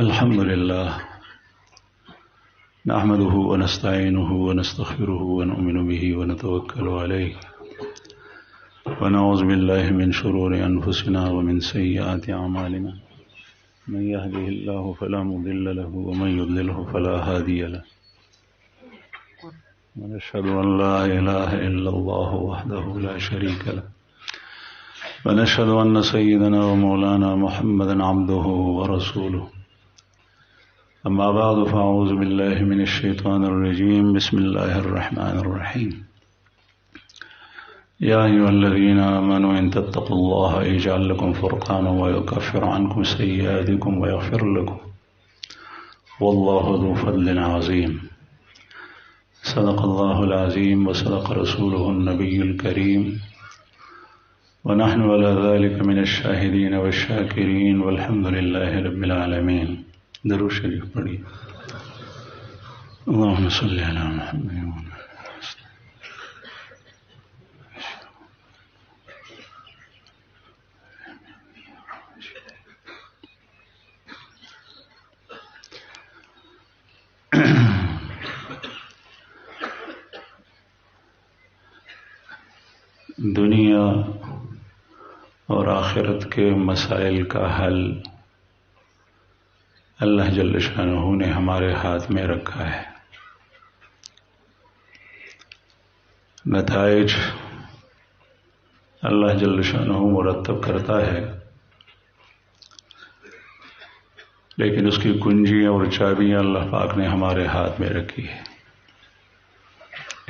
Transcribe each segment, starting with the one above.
الحمد لله نحمده ونستعينه ونستغفره ونؤمن به ونتوكل عليه ونعوذ بالله من شرور أنفسنا ومن سيئات أعمالنا من يهده الله فلا مضل له ومن يضلله فلا هادي له ونشهد أن لا إله إلا الله وحده لا شريك له ونشهد أن سيدنا ومولانا محمدا عبده ورسوله أما بعد فأعوذ بالله من الشيطان الرجيم بسم الله الرحمن الرحيم يا أيها الذين آمنوا إن تتقوا الله يجعل لكم فرقانا ويكفر عنكم سيئاتكم ويغفر لكم والله ذو فضل عظيم صدق الله العظيم وصدق رسوله النبي الكريم ونحن على ذلك من الشاهدين والشاكرين والحمد لله رب العالمين. درود شریف پڑھیے. اللهم صل على محمد. دنیا اور آخرت کے مسائل کا حل اللہ جل شانہ نے ہمارے ہاتھ میں رکھا ہے. نتائج اللہ جل شانہ مرتب کرتا ہے، لیکن اس کی کنجیاں اور چابیاں اللہ پاک نے ہمارے ہاتھ میں رکھی ہے.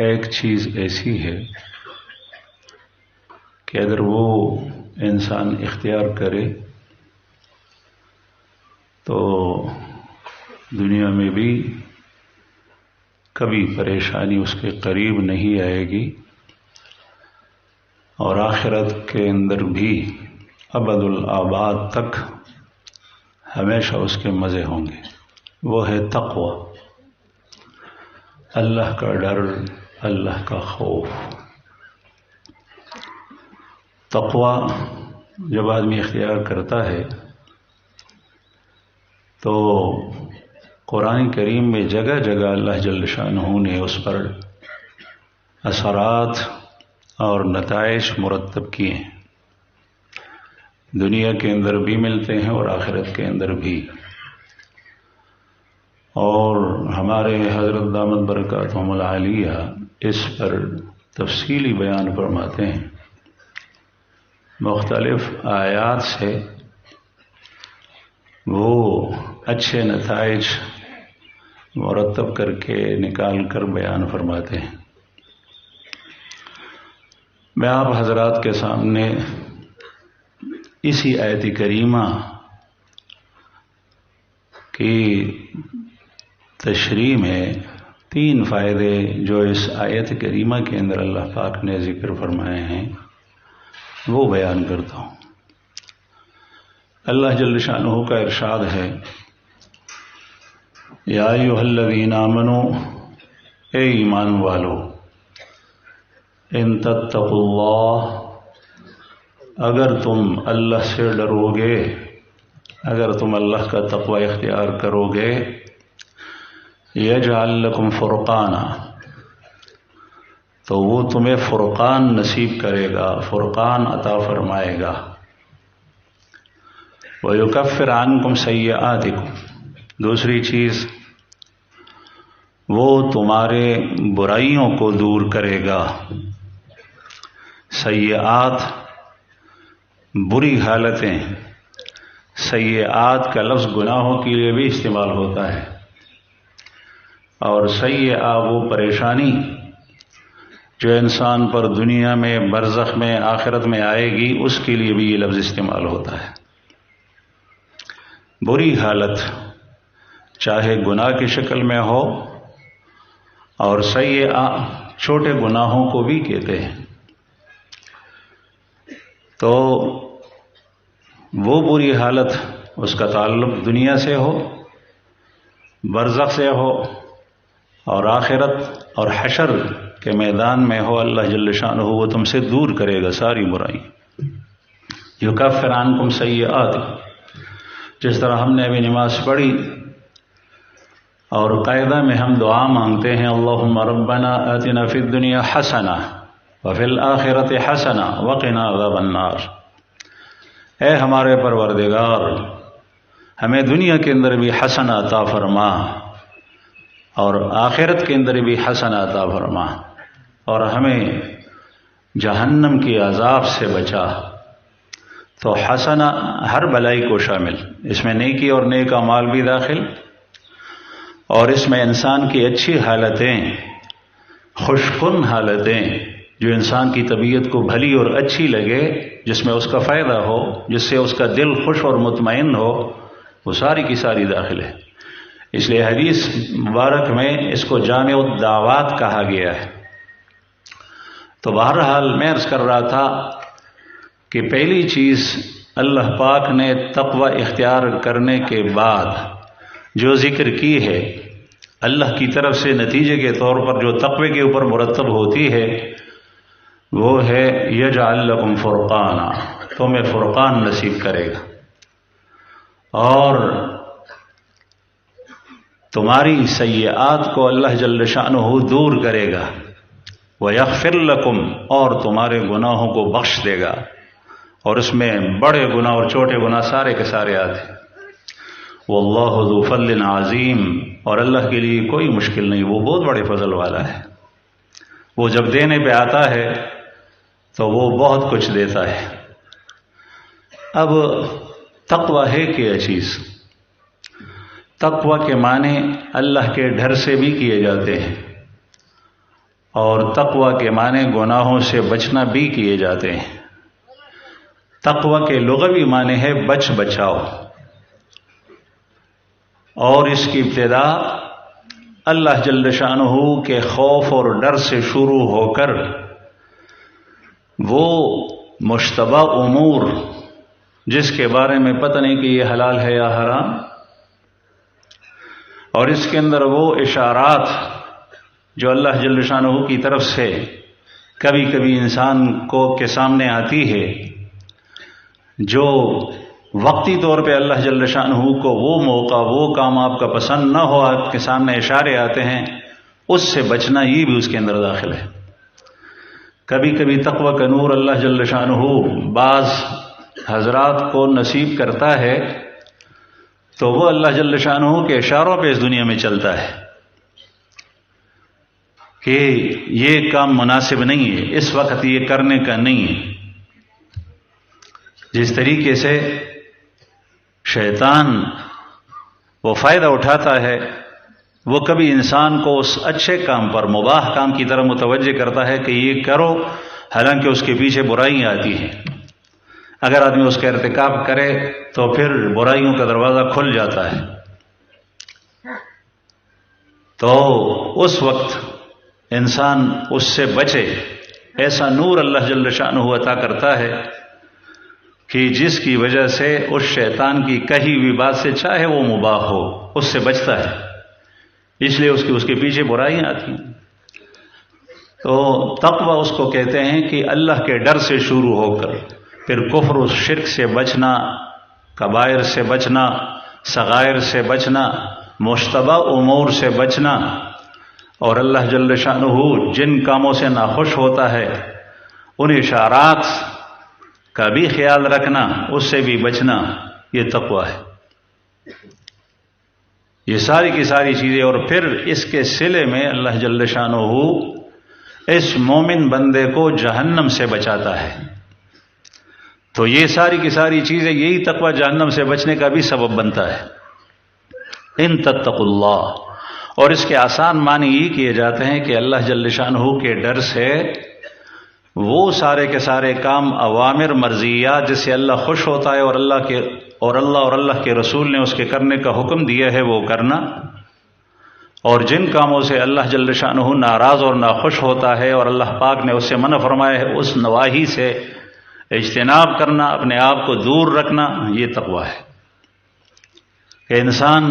ایک چیز ایسی ہے کہ اگر وہ انسان اختیار کرے تو دنیا میں بھی کبھی پریشانی اس کے قریب نہیں آئے گی اور آخرت کے اندر بھی ابد الآباد تک ہمیشہ اس کے مزے ہوں گے. وہ ہے تقوی، اللہ کا ڈر، اللہ کا خوف. تقوی جب آدمی اختیار کرتا ہے تو قرآن کریم میں جگہ جگہ اللہ جل شانہ نے اس پر اثرات اور نتائج مرتب کیے ہیں. دنیا کے اندر بھی ملتے ہیں اور آخرت کے اندر بھی. اور ہمارے حضرت دامت برکاتہم العالیہ اس پر تفصیلی بیان فرماتے ہیں. مختلف آیات سے وہ اچھے نتائج مرتب کر کے نکال کر بیان فرماتے ہیں. میں آپ حضرات کے سامنے اسی آیت کریمہ کی تشریح میں 3 فائدے جو اس آیت کریمہ کے اندر اللہ پاک نے ذکر فرمائے ہیں وہ بیان کرتا ہوں. اللہ جل شانہ کا ارشاد ہے، یا ایھا الذین آمنوا، اے ایمان والو، ان تتقوا اللہ، اگر تم اللہ سے ڈرو گے، اگر تم اللہ کا تقوی اختیار کرو گے، یجعل لکم فرقانا، تو وہ تمہیں فرقان نصیب کرے گا، فرقان عطا فرمائے گا. وَيُكَفِّرْ عَنْكُمْ سَيِّئَاتِكُمْ، دوسری چیز وہ تمہارے برائیوں کو دور کرے گا. سیئات بری حالتیں، سیئات کا لفظ گناہوں کے لیے بھی استعمال ہوتا ہے، اور سیئہ وہ پریشانی جو انسان پر دنیا میں، برزخ میں، آخرت میں آئے گی، اس کے لیے بھی یہ لفظ استعمال ہوتا ہے. بری حالت چاہے گناہ کی شکل میں ہو، اور سیئہ چھوٹے گناہوں کو بھی کہتے ہیں. تو وہ بری حالت اس کا تعلق دنیا سے ہو، برزخ سے ہو، اور آخرت اور حشر کے میدان میں ہو، اللہ جل شانہ وہ تم سے دور کرے گا ساری برائی. یکفر عنکم سیئات، جس طرح ہم نے ابھی نماز پڑھی اور قاعدہ میں ہم دعا مانگتے ہیں اللہم ربنا آتنا فی الدنیا حسنہ وفی الآخرۃ حسنہ وقنا عذاب النار، اے ہمارے پروردگار ہمیں دنیا کے اندر بھی حسنہ عطا فرما اور آخرت کے اندر بھی حسنہ عطا فرما اور ہمیں جہنم کی عذاب سے بچا۔ تو حسنہ ہر بلائی کو شامل، اس میں نیکی اور نیک اعمال بھی داخل، اور اس میں انسان کی اچھی حالتیں، خوش کن حالتیں، جو انسان کی طبیعت کو بھلی اور اچھی لگے، جس میں اس کا فائدہ ہو، جس سے اس کا دل خوش اور مطمئن ہو، وہ ساری کی ساری داخل ہے۔ اس لیے حدیث مبارک میں اس کو جامع الدعوات کہا گیا ہے۔ تو بہرحال میں عرض کر رہا تھا کہ پہلی چیز اللہ پاک نے تقوی اختیار کرنے کے بعد جو ذکر کی ہے، اللہ کی طرف سے نتیجے کے طور پر جو تقوی کے اوپر مرتب ہوتی ہے، وہ ہے یجعل لکم فرقانا، تمہیں فرقان نصیب کرے گا اور تمہاری سیئات کو اللہ جل شانہ دور کرے گا، وَيَغْفِرْ لَكُمْ، اور تمہارے گناہوں کو بخش دے گا، اور اس میں بڑے گناہ اور چھوٹے گناہ سارے کے سارے آتے ہیں۔ وَاللَّهُ ذُو فَضْلٍ عَظِيمٍ، اور اللہ کے لیے کوئی مشکل نہیں، وہ بہت بڑے فضل والا ہے، وہ جب دینے پہ آتا ہے تو وہ بہت کچھ دیتا ہے۔ اب تقوی ہے کیا چیز؟ تقوی کے معنی اللہ کے ڈر سے بھی کیے جاتے ہیں، اور تقوی کے معنی گناہوں سے بچنا بھی کیے جاتے ہیں۔ تقوی کے لغوی معنی ہے بچ بچاؤ، اور اس کی ابتدا اللہ جل شانہ کے خوف اور ڈر سے شروع ہو کر وہ مشتبہ امور جس کے بارے میں پتہ نہیں کہ یہ حلال ہے یا حرام، اور اس کے اندر وہ اشارات جو اللہ جل شانہ کی طرف سے کبھی کبھی انسان کے سامنے آتی ہے، جو وقتی طور پہ اللہ جل شانہ کو وہ موقع، وہ کام آپ کا پسند نہ ہو، آپ کے سامنے اشارے آتے ہیں، اس سے بچنا یہ بھی اس کے اندر داخل ہے۔ کبھی کبھی تقوی کا نور اللہ جل شانہ بعض حضرات کو نصیب کرتا ہے تو وہ اللہ جل شانہ کے اشاروں پہ اس دنیا میں چلتا ہے کہ یہ کام مناسب نہیں ہے، اس وقت یہ کرنے کا نہیں ہے۔ جس طریقے سے شیطان وہ فائدہ اٹھاتا ہے، وہ کبھی انسان کو اس اچھے کام پر، مباح کام کی طرف متوجہ کرتا ہے کہ یہ کرو، حالانکہ اس کے پیچھے برائیاں آتی ہیں۔ اگر آدمی اس کا ارتکاب کرے تو پھر برائیوں کا دروازہ کھل جاتا ہے، تو اس وقت انسان اس سے بچے۔ ایسا نور اللہ جل شانہ عطا کرتا ہے کہ جس کی وجہ سے اس شیطان کی کہی ہوئی بات سے، چاہے وہ مباح ہو، اس سے بچتا ہے، اس لیے اس کے پیچھے برائیاں آتی ہیں۔ تو تقوی اس کو کہتے ہیں کہ اللہ کے ڈر سے شروع ہو کر پھر کفر و شرک سے بچنا، کبائر سے بچنا، صغائر سے بچنا، مشتبہ امور سے بچنا، اور اللہ جل شانہ جن کاموں سے ناخوش ہوتا ہے ان اشارات کا بھی خیال رکھنا، اس سے بھی بچنا، یہ تقوی ہے۔ یہ ساری کی ساری چیزیں، اور پھر اس کے صلے میں اللہ جل شانہ اس مومن بندے کو جہنم سے بچاتا ہے۔ تو یہ ساری کی ساری چیزیں، یہی تقوی جہنم سے بچنے کا بھی سبب بنتا ہے۔ ان تتقوا اللہ، اور اس کے آسان معنی یہ کیے جاتے ہیں کہ اللہ جل شانہ کے ڈر سے وہ سارے کے سارے کام، اوامر مرضیات جس سے اللہ خوش ہوتا ہے اور اللہ کے رسول نے اس کے کرنے کا حکم دیا ہے، وہ کرنا، اور جن کاموں سے اللہ جل شانہ ناراض اور ناخوش ہوتا ہے اور اللہ پاک نے اس سے منع فرمایا ہے، اس نواہی سے اجتناب کرنا، اپنے آپ کو دور رکھنا، یہ تقوی ہے کہ انسان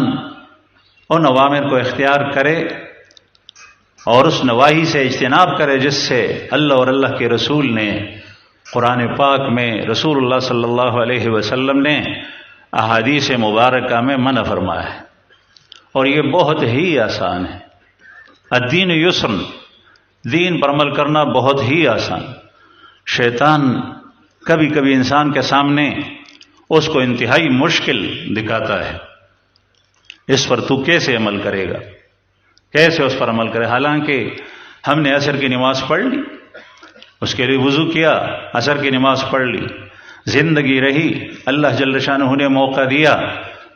ان اوامر کو اختیار کرے اور اس نواہی سے اجتناب کرے جس سے اللہ اور اللہ کے رسول نے قرآن پاک میں، رسول اللہ صلی اللہ علیہ وسلم نے احادیث مبارکہ میں منع فرمایا ہے، اور یہ بہت ہی آسان ہے۔ الدین یسر، دین پر عمل کرنا بہت ہی آسان۔ شیطان کبھی کبھی انسان کے سامنے اس کو انتہائی مشکل دکھاتا ہے، اس پر تو کیسے عمل کرے گا، کیسے اس پر عمل کرے؟ حالانکہ ہم نے عصر کی نماز پڑھ لی، اس کے لیے وضو کیا، عصر کی نماز پڑھ لی، زندگی رہی، اللہ جل شانہ نے موقع دیا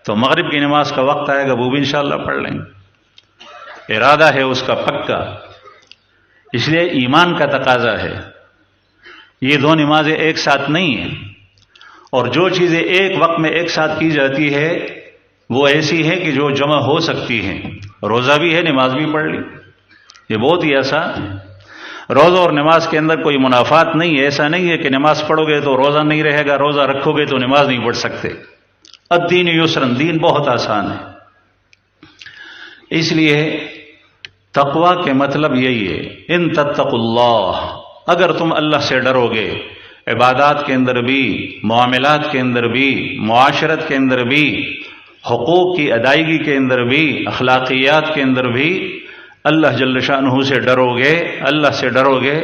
تو مغرب کی نماز کا وقت آئے گا، وہ بھی انشاءاللہ پڑھ لیں گے۔ ارادہ ہے اس کا پکا، اس لیے ایمان کا تقاضا ہے۔ یہ دو نمازیں ایک ساتھ نہیں ہیں، اور جو چیزیں ایک وقت میں ایک ساتھ کی جاتی ہے وہ ایسی ہے کہ جو جمع ہو سکتی ہیں۔ روزہ بھی ہے، نماز بھی پڑھ لی، یہ بہت ہی آسان ہے۔ روزہ اور نماز کے اندر کوئی منافات نہیں ہے، ایسا نہیں ہے کہ نماز پڑھو گے تو روزہ نہیں رہے گا، روزہ رکھو گے تو نماز نہیں پڑھ سکتے۔ الدین یسرن، دین بہت آسان ہے۔ اس لیے تقوی کے مطلب یہی ہے، ان تتقوا اللہ، اگر تم اللہ سے ڈرو گے، عبادات کے اندر بھی، معاملات کے اندر بھی، معاشرت کے اندر بھی، حقوق کی ادائیگی کے اندر بھی، اخلاقیات کے اندر بھی اللہ جل شانہ سے ڈرو گے، اللہ سے ڈرو گے،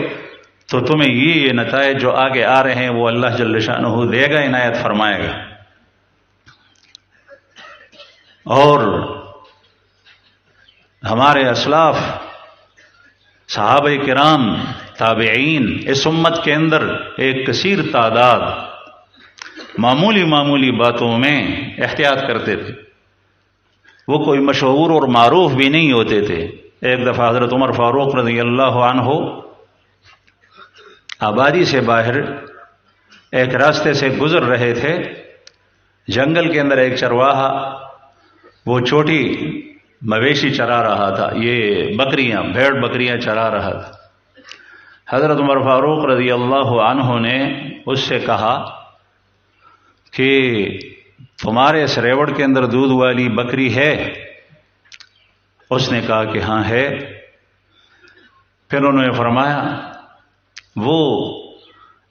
تو تمہیں یہ نتائج جو آگے آ رہے ہیں وہ اللہ جل شانہ دے گا، عنایت فرمائے گا۔ اور ہمارے اسلاف، صحابہ کرام، تابعین، اس امت کے اندر ایک کثیر تعداد معمولی معمولی باتوں میں احتیاط کرتے تھے، وہ کوئی مشہور اور معروف بھی نہیں ہوتے تھے۔ ایک دفعہ حضرت عمر فاروق رضی اللہ عنہ آبادی سے باہر ایک راستے سے گزر رہے تھے، جنگل کے اندر ایک چرواہا وہ چھوٹی مویشی چرا رہا تھا، یہ بکریاں، بھیڑ بکریاں چرا رہا تھا۔ حضرت عمر فاروق رضی اللہ عنہ نے اس سے کہا کہ تمہارے اس ریوڑ کے اندر دودھ والی بکری ہے؟ اس نے کہا کہ ہاں ہے۔ پھر انہوں نے فرمایا وہ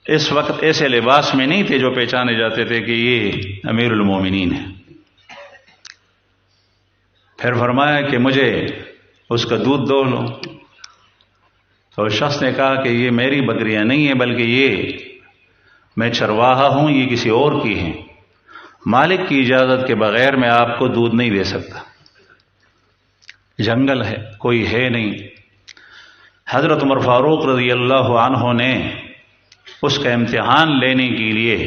اس وقت ایسے لباس میں نہیں تھے جو پہچانے جاتے تھے کہ یہ امیر المومنین ہے۔ پھر فرمایا کہ مجھے اس کا دودھ دو لو، تو شخص نے کہا کہ یہ میری بکریاں نہیں ہیں، بلکہ یہ میں چرواہا ہوں، یہ کسی اور کی ہیں، مالک کی اجازت کے بغیر میں آپ کو دودھ نہیں دے سکتا، جنگل ہے، کوئی ہے نہیں۔ حضرت عمر فاروق رضی اللہ عنہ نے اس کا امتحان لینے کے لیے،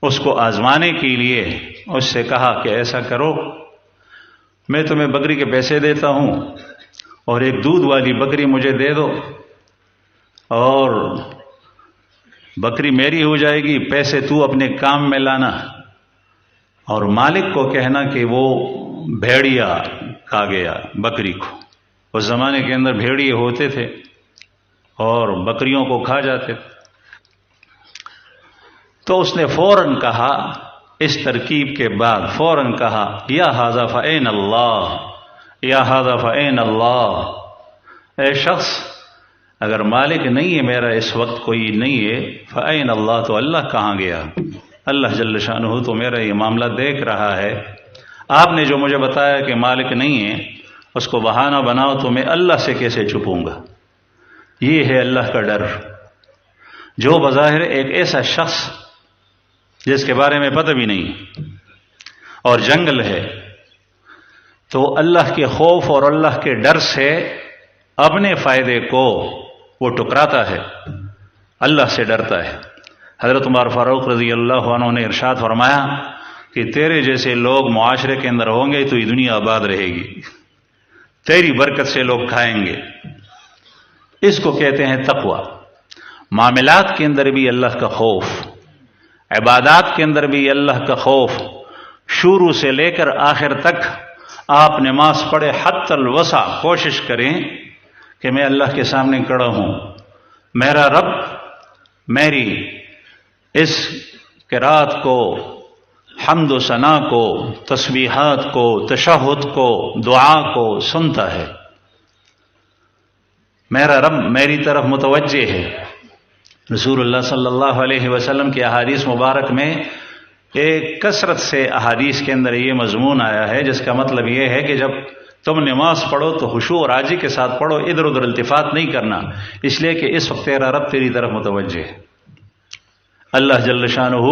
اس کو آزمانے کے لیے اس سے کہا کہ ایسا کرو، میں تمہیں بکری کے پیسے دیتا ہوں اور ایک دودھ والی بکری مجھے دے دو، اور بکری میری ہو جائے گی، پیسے تو اپنے کام میں لانا، اور مالک کو کہنا کہ وہ بھیڑیا کھا گیا بکری کو۔ اس زمانے کے اندر بھیڑیے ہوتے تھے اور بکریوں کو کھا جاتے تھے۔ تو اس نے فوراً کہا، اس ترکیب کے بعد فوراً کہا، یا ھذا فأین اللہ، یا ھذا فأین اللہ، اے شخص اگر مالک نہیں ہے میرا اس وقت کوئی نہیں ہے، فأین اللہ، تو اللہ کہاں گیا؟ اللہ جل شانہ تو میرا یہ معاملہ دیکھ رہا ہے، آپ نے جو مجھے بتایا کہ مالک نہیں ہے اس کو بہانہ بناؤ تو میں اللہ سے کیسے چھپوں گا؟ یہ ہے اللہ کا ڈر۔ جو بظاہر ایک ایسا شخص جس کے بارے میں پتہ بھی نہیں اور جنگل ہے، تو اللہ کے خوف اور اللہ کے ڈر سے اپنے فائدے کو وہ ٹکراتا ہے، اللہ سے ڈرتا ہے۔ حضرت عمر فاروق رضی اللہ عنہ نے ارشاد فرمایا کہ تیرے جیسے لوگ معاشرے کے اندر ہوں گے تو یہ دنیا آباد رہے گی، تیری برکت سے لوگ کھائیں گے۔ اس کو کہتے ہیں تقوی۔ معاملات کے اندر بھی اللہ کا خوف، عبادات کے اندر بھی اللہ کا خوف، شروع سے لے کر آخر تک آپ نماز پڑھے حتی الوسع، کوشش کریں کہ میں اللہ کے سامنے کھڑا ہوں، میرا رب میری اس قرات کو، حمد و ثنا کو، تسبیحات کو، تشہد کو، دعا کو سنتا ہے، میرا رب میری طرف متوجہ ہے۔ رسول اللہ صلی اللہ علیہ وسلم کی احادیث مبارک میں ایک کثرت سے احادیث کے اندر یہ مضمون آیا ہے، جس کا مطلب یہ ہے کہ جب تم نماز پڑھو تو خشوع اور عاجزی کے ساتھ پڑھو، ادھر ادھر التفات نہیں کرنا، اس لیے کہ اس وقت تیرا رب تیری طرف متوجہ ہے۔ اللہ جل شانہ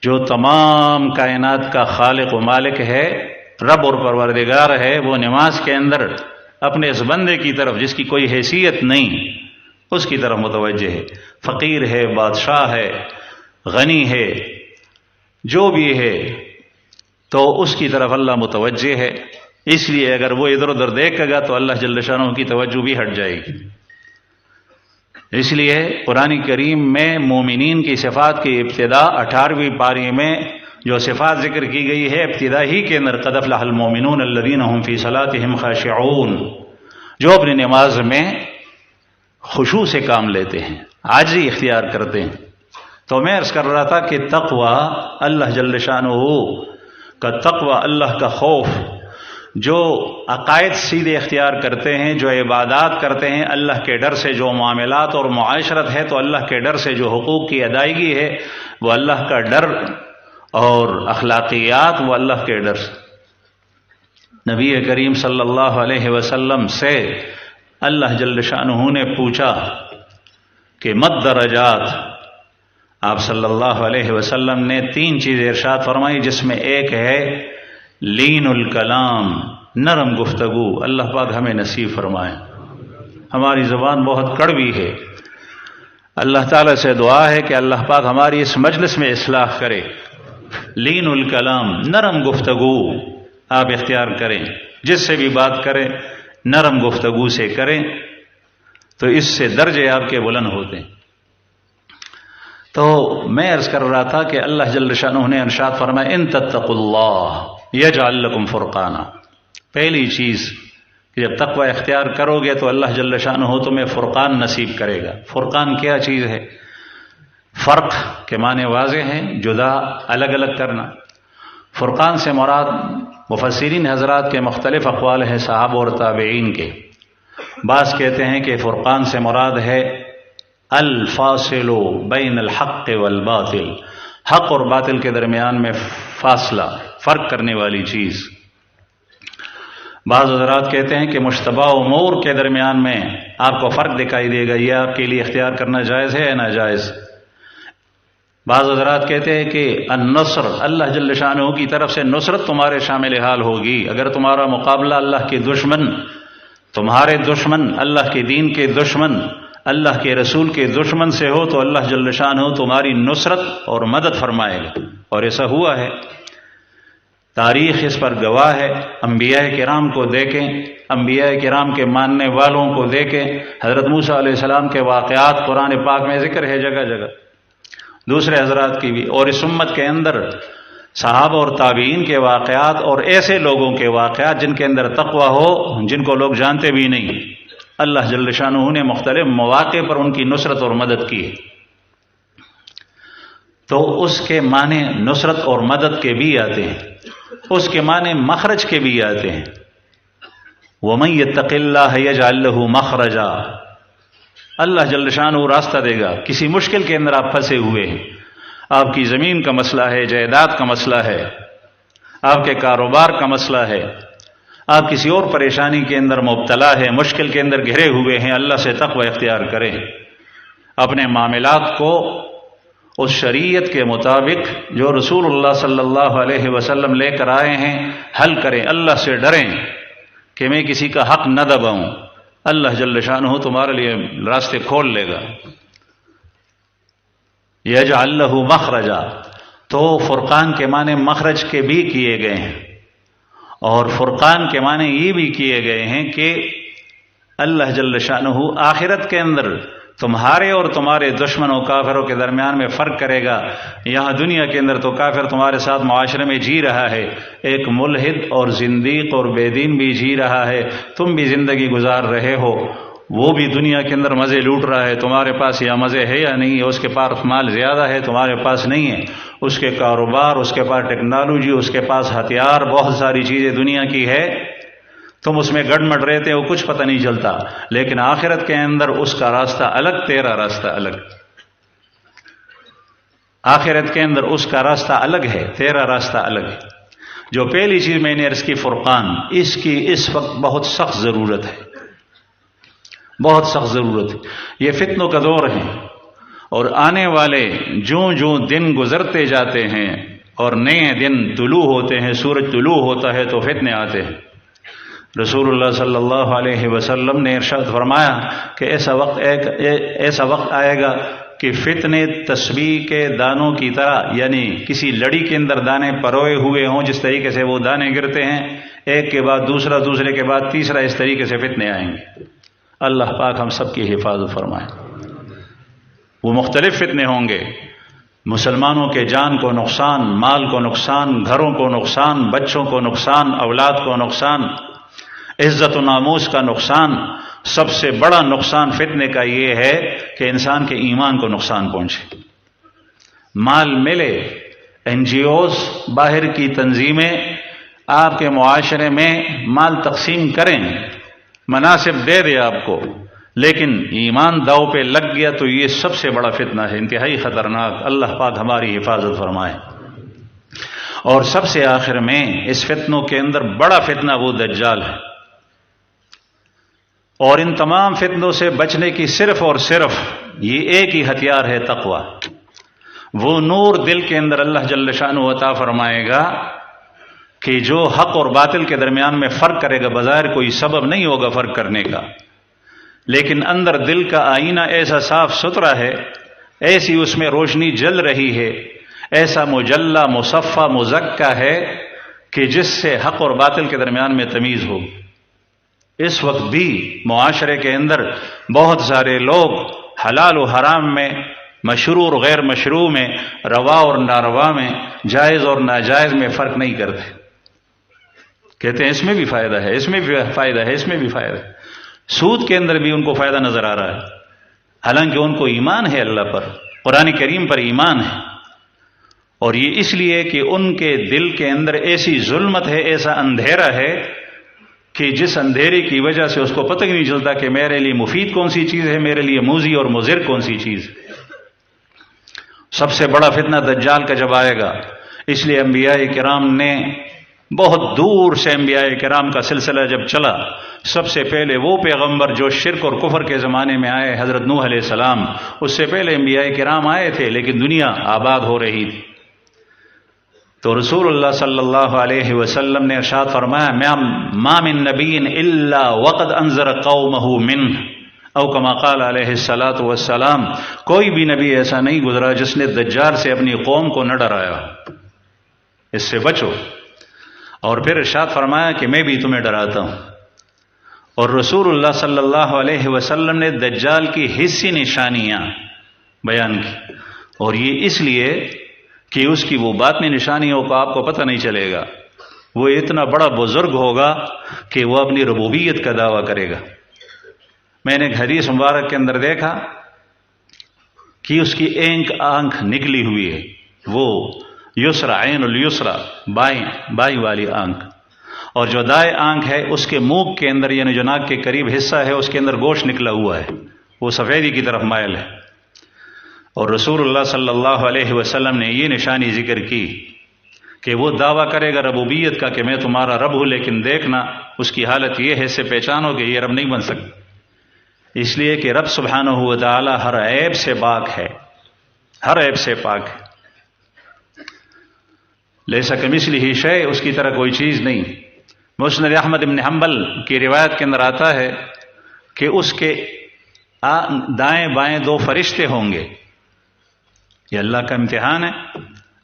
جو تمام کائنات کا خالق و مالک ہے، رب اور پروردگار ہے، وہ نماز کے اندر اپنے اس بندے کی طرف جس کی کوئی حیثیت نہیں، اس کی طرف متوجہ ہے۔ فقیر ہے، بادشاہ ہے، غنی ہے، جو بھی ہے، تو اس کی طرف اللہ متوجہ ہے۔ اس لیے اگر وہ ادھر ادھر دیکھے گا تو اللہ جل شانہ کی توجہ بھی ہٹ جائے گی۔ اس لیے قرآن کریم میں مومنین کی صفات کی ابتدا 18ویں پاری میں جو صفات ذکر کی گئی ہے، ابتدا ہی کے اندر قد افلح المؤمنون الذین هم فی صلاتهم خاشعون، جو اپنی نماز میں خشوع سے کام لیتے ہیں، عاجزی اختیار کرتے ہیں۔ تو میں عرض کر رہا تھا کہ تقوی اللہ جل شانہ کا تقوی، اللہ کا خوف، جو عقائد سیدھے اختیار کرتے ہیں، جو عبادات کرتے ہیں اللہ کے ڈر سے، جو معاملات اور معاشرت ہے تو اللہ کے ڈر سے، جو حقوق کی ادائیگی ہے وہ اللہ کا ڈر، اور اخلاقیات وہ اللہ کے ڈر سے۔ نبی کریم صلی اللہ علیہ وسلم سے اللہ جل شانہ نے پوچھا کہ مد درجات، آپ صلی اللہ علیہ وسلم نے 3 چیزیں ارشاد فرمائی، جس میں ایک ہے لین الکلام، نرم گفتگو۔ اللہ پاک ہمیں نصیب فرمائے۔ ہماری زبان بہت کڑوی ہے، اللہ تعالیٰ سے دعا ہے کہ اللہ پاک ہماری اس مجلس میں اصلاح کرے۔ لین الکلام، نرم گفتگو آپ اختیار کریں، جس سے بھی بات کریں نرم گفتگو سے کریں، تو اس سے درجے آپ کے بلند ہوتے ہیں۔ تو میں عرض کر رہا تھا کہ اللہ جل شانہ نے ارشاد فرمایا ان تتقوا اللہ یجعل لکم فرقانا۔ پہلی چیز کہ جب تقوی اختیار کرو گے تو اللہ جل شانہ تمہیں فرقان نصیب کرے گا۔ فرقان کیا چیز ہے؟ فرق کے معنی واضح ہیں، جدا، الگ الگ کرنا۔ فرقان سے مراد مفسرین حضرات کے مختلف اقوال ہیں، صحابہ اور تابعین کے۔ بعض کہتے ہیں کہ فرقان سے مراد ہے الفاصل بین الحق والباطل، حق اور باطل کے درمیان میں فاصلہ، فرق کرنے والی چیز۔ بعض حضرات کہتے ہیں کہ مشتبہ امور کے درمیان میں آپ کو فرق دکھائی دے گا، یہ آپ کے لیے اختیار کرنا جائز ہے یا ناجائز۔ بعض حضرات کہتے ہیں کہ النصر، اللہ جل شانہ کی طرف سے نصرت تمہارے شامل حال ہوگی۔ اگر تمہارا مقابلہ اللہ کے دشمن، تمہارے دشمن، اللہ کے دین کے دشمن، اللہ کے رسول کے دشمن سے ہو تو اللہ جل شانہ تمہاری نصرت اور مدد فرمائے گا، اور ایسا ہوا ہے۔ تاریخ اس پر گواہ ہے۔ انبیاء کرام کو دیکھیں، انبیاء کرام کے ماننے والوں کو دیکھیں، حضرت موسیٰ علیہ السلام کے واقعات قرآن پاک میں ذکر ہے جگہ جگہ، دوسرے حضرات کی بھی، اور اس امت کے اندر صحابہ اور تابعین کے واقعات اور ایسے لوگوں کے واقعات جن کے اندر تقوی ہو، جن کو لوگ جانتے بھی نہیں۔ اللہ جل شانہ نے مختلف مواقع پر ان کی نصرت اور مدد کی ہے۔ تو اس کے معنی نصرت اور مدد کے بھی آتے ہیں، اس کے معنی مخرج کے بھی آتے ہیں۔ وَمَن يَتَّقِ اللَّهَ يَجْعَل لَّهُ مَخْرَجًا، اللہ جل شانہ راستہ دے گا۔ کسی مشکل کے اندر آپ پھنسے ہوئے ہیں، آپ کی زمین کا مسئلہ ہے، جائیداد کا مسئلہ ہے، آپ کے کاروبار کا مسئلہ ہے، آپ کسی اور پریشانی کے اندر مبتلا ہے، مشکل کے اندر گھرے ہوئے ہیں، اللہ سے تقوی اختیار کریں، اپنے معاملات کو اس شریعت کے مطابق جو رسول اللہ صلی اللہ علیہ وسلم لے کر آئے ہیں حل کریں، اللہ سے ڈریں کہ میں کسی کا حق نہ دباؤں۔ اللہ جل شانہ تمہارے لیے راستے کھول لے گا۔ یجعل لہ مخرجا، تو فرقان کے معنی مخرج کے بھی کیے گئے ہیں، اور فرقان کے معنی یہ بھی کیے گئے ہیں کہ اللہ جل شانہ آخرت کے اندر تمہارے اور تمہارے دشمنوں کافروں کے درمیان میں فرق کرے گا۔ یہاں دنیا کے اندر تو کافر تمہارے ساتھ معاشرے میں جی رہا ہے، ایک ملحد اور زندیق اور بے دین بھی جی رہا ہے، تم بھی زندگی گزار رہے ہو، وہ بھی دنیا کے اندر مزے لوٹ رہا ہے، تمہارے پاس یا مزے ہے یا نہیں ہے، اس کے پاس مال زیادہ ہے، تمہارے پاس نہیں ہے، اس کے کاروبار، اس کے پاس ٹیکنالوجی، اس کے پاس ہتھیار، بہت ساری چیزیں دنیا کی ہے، تم اس میں گڑ مٹ رہتے ہو، کچھ پتہ نہیں چلتا، لیکن آخرت کے اندر اس کا راستہ الگ، تیرا راستہ الگ۔ آخرت کے اندر اس کا راستہ الگ ہے، تیرا راستہ الگ ہے۔ جو پہلی چیز میں نے عرض کی فرقان، اس کی اس وقت بہت سخت ضرورت ہے، بہت سخت ضرورت ہے۔ یہ فتنوں کا دور ہے، اور آنے والے جوں دن گزرتے جاتے ہیں اور نئے دن طلوع ہوتے ہیں، سورج طلوع ہوتا ہے تو فتنے آتے ہیں۔ رسول اللہ صلی اللہ علیہ وسلم نے ارشاد فرمایا کہ ایسا وقت آئے گا کہ فتنے تسبیح کے دانوں کی طرح، یعنی کسی لڑی کے اندر دانے پروئے ہوئے ہوں، جس طریقے سے وہ دانے گرتے ہیں ایک کے بعد دوسرا، دوسرے کے بعد تیسرا، اس طریقے سے فتنے آئیں گے۔ اللہ پاک ہم سب کی حفاظت فرمائے۔ وہ مختلف فتنے ہوں گے، مسلمانوں کے جان کو نقصان، مال کو نقصان، گھروں کو نقصان، بچوں کو نقصان، اولاد کو نقصان، عزت و ناموس کا نقصان۔ سب سے بڑا نقصان فتنے کا یہ ہے کہ انسان کے ایمان کو نقصان پہنچے۔ مال ملے، این جی اوز، باہر کی تنظیمیں آپ کے معاشرے میں مال تقسیم کریں، مناسب دے دے آپ کو، لیکن ایمان داؤ پہ لگ گیا تو یہ سب سے بڑا فتنہ ہے، انتہائی خطرناک۔ اللہ پاک ہماری حفاظت فرمائے۔ اور سب سے آخر میں اس فتنوں کے اندر بڑا فتنہ وہ دجال ہے، اور ان تمام فتنوں سے بچنے کی صرف اور صرف یہ ایک ہی ہتھیار ہے، تقوی۔ وہ نور دل کے اندر اللہ جل شانہ عطا فرمائے گا کہ جو حق اور باطل کے درمیان میں فرق کرے گا، بظاہر کوئی سبب نہیں ہوگا فرق کرنے کا، لیکن اندر دل کا آئینہ ایسا صاف ستھرا ہے، ایسی اس میں روشنی جل رہی ہے، ایسا مجلہ مصفہ مزکہ ہے کہ جس سے حق اور باطل کے درمیان میں تمیز ہو۔ اس وقت بھی معاشرے کے اندر بہت سارے لوگ حلال و حرام میں، مشروع اور غیر مشروع میں، روا اور ناروا میں، جائز اور ناجائز میں فرق نہیں کرتے، کہتے ہیں اس میں بھی فائدہ ہے، اس میں بھی فائدہ ہے، اس میں بھی فائدہ ہے۔ سود کے اندر بھی ان کو فائدہ نظر آ رہا ہے، حالانکہ ان کو ایمان ہے اللہ پر، قرآن کریم پر ایمان ہے، اور یہ اس لیے کہ ان کے دل کے اندر ایسی ظلمت ہے، ایسا اندھیرا ہے کہ جس اندھیرے کی وجہ سے اس کو پتہ ہی نہیں چلتا کہ میرے لیے مفید کون سی چیز ہے، میرے لیے موذی اور مضر کون سی چیز ہے۔ سب سے بڑا فتنہ دجال کا جب آئے گا، اس لیے انبیاء کرام نے بہت دور سے، انبیاء کرام کا سلسلہ جب چلا، سب سے پہلے وہ پیغمبر جو شرک اور کفر کے زمانے میں آئے، حضرت نوح علیہ السلام، اس سے پہلے انبیاء کرام آئے تھے، لیکن دنیا آباد ہو رہی تھی۔ تو رسول اللہ صلی اللہ علیہ وسلم نے ارشاد فرمایا، ما من نبی الا وقد انذر قومہ منہ، او کما قال علیہ الصلاۃ والسلام، کوئی بھی نبی ایسا نہیں گزرا جس نے دجال سے اپنی قوم کو نہ ڈرایا، اس سے بچو۔ اور پھر ارشاد فرمایا کہ میں بھی تمہیں ڈراتا ہوں۔ اور رسول اللہ صلی اللہ علیہ وسلم نے دجال کی حصی نشانیاں بیان کی، اور یہ اس لیے کہ اس کی وہ باطنی نشانیوں کو آپ کو پتہ نہیں چلے گا۔ وہ اتنا بڑا بزرگ ہوگا کہ وہ اپنی ربوبیت کا دعویٰ کرے گا۔ میں نے ایک حدیث مبارک کے اندر دیکھا کہ اس کی ایک آنکھ نکلی ہوئی ہے، وہ یسرا، عین الیسرا، بائیں والی آنکھ، اور جو دائیں آنکھ ہے اس کے منہ کے اندر، یعنی جو ناک کے قریب حصہ ہے، اس کے اندر گوشت نکلا ہوا ہے، وہ سفیدی کی طرف مائل ہے۔ اور رسول اللہ صلی اللہ علیہ وسلم نے یہ نشانی ذکر کی کہ وہ دعویٰ کرے گا ربوبیت کا کہ میں تمہارا رب ہوں، لیکن دیکھنا اس کی حالت یہ ہے، اس سے پہچانو کہ یہ رب نہیں بن سکتا، اس لیے کہ رب سبحانہ و تعالی ہر عیب سے پاک ہے، ہر عیب سے پاک ہے۔ لیس کمثلہ شیء، اس کی طرح کوئی چیز نہیں۔ مسند احمد بن حنبل کی روایت کے اندر آتا ہے کہ اس کے دائیں بائیں دو فرشتے ہوں گے۔ یہ اللہ کا امتحان ہے۔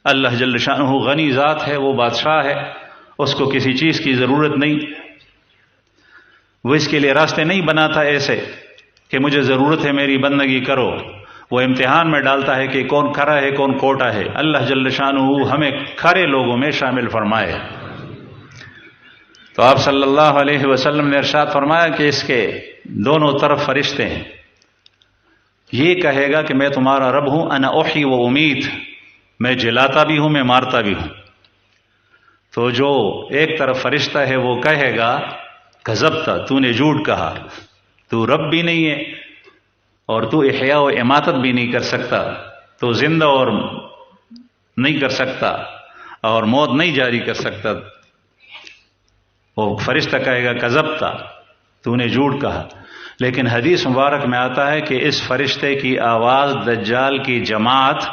اللہ جل شانہ غنی ذات ہے، وہ بادشاہ ہے، اس کو کسی چیز کی ضرورت نہیں، وہ اس کے لیے راستے نہیں بناتا ایسے کہ مجھے ضرورت ہے میری بندگی کرو، وہ امتحان میں ڈالتا ہے کہ کون کھرا ہے کون کوٹا ہے۔ اللہ جل شانہ ہمیں کھرے لوگوں میں شامل فرمائے۔ تو آپ صلی اللہ علیہ وسلم نے ارشاد فرمایا کہ اس کے دونوں طرف فرشتے ہیں، یہ کہے گا کہ میں تمہارا رب ہوں، انا احیی و امیت، میں جلاتا بھی ہوں میں مارتا بھی ہوں۔ تو جو ایک طرف فرشتہ ہے وہ کہے گا کذبت، تو نے جھوٹ کہا، تو رب بھی نہیں ہے اور تو احیاء و اماتت بھی نہیں کر سکتا، تو زندہ اور نہیں کر سکتا اور موت نہیں جاری کر سکتا، وہ فرشتہ کہے گا کذبتا، تو نے جھوٹ کہا۔ لیکن حدیث مبارک میں آتا ہے کہ اس فرشتے کی آواز دجال کی جماعت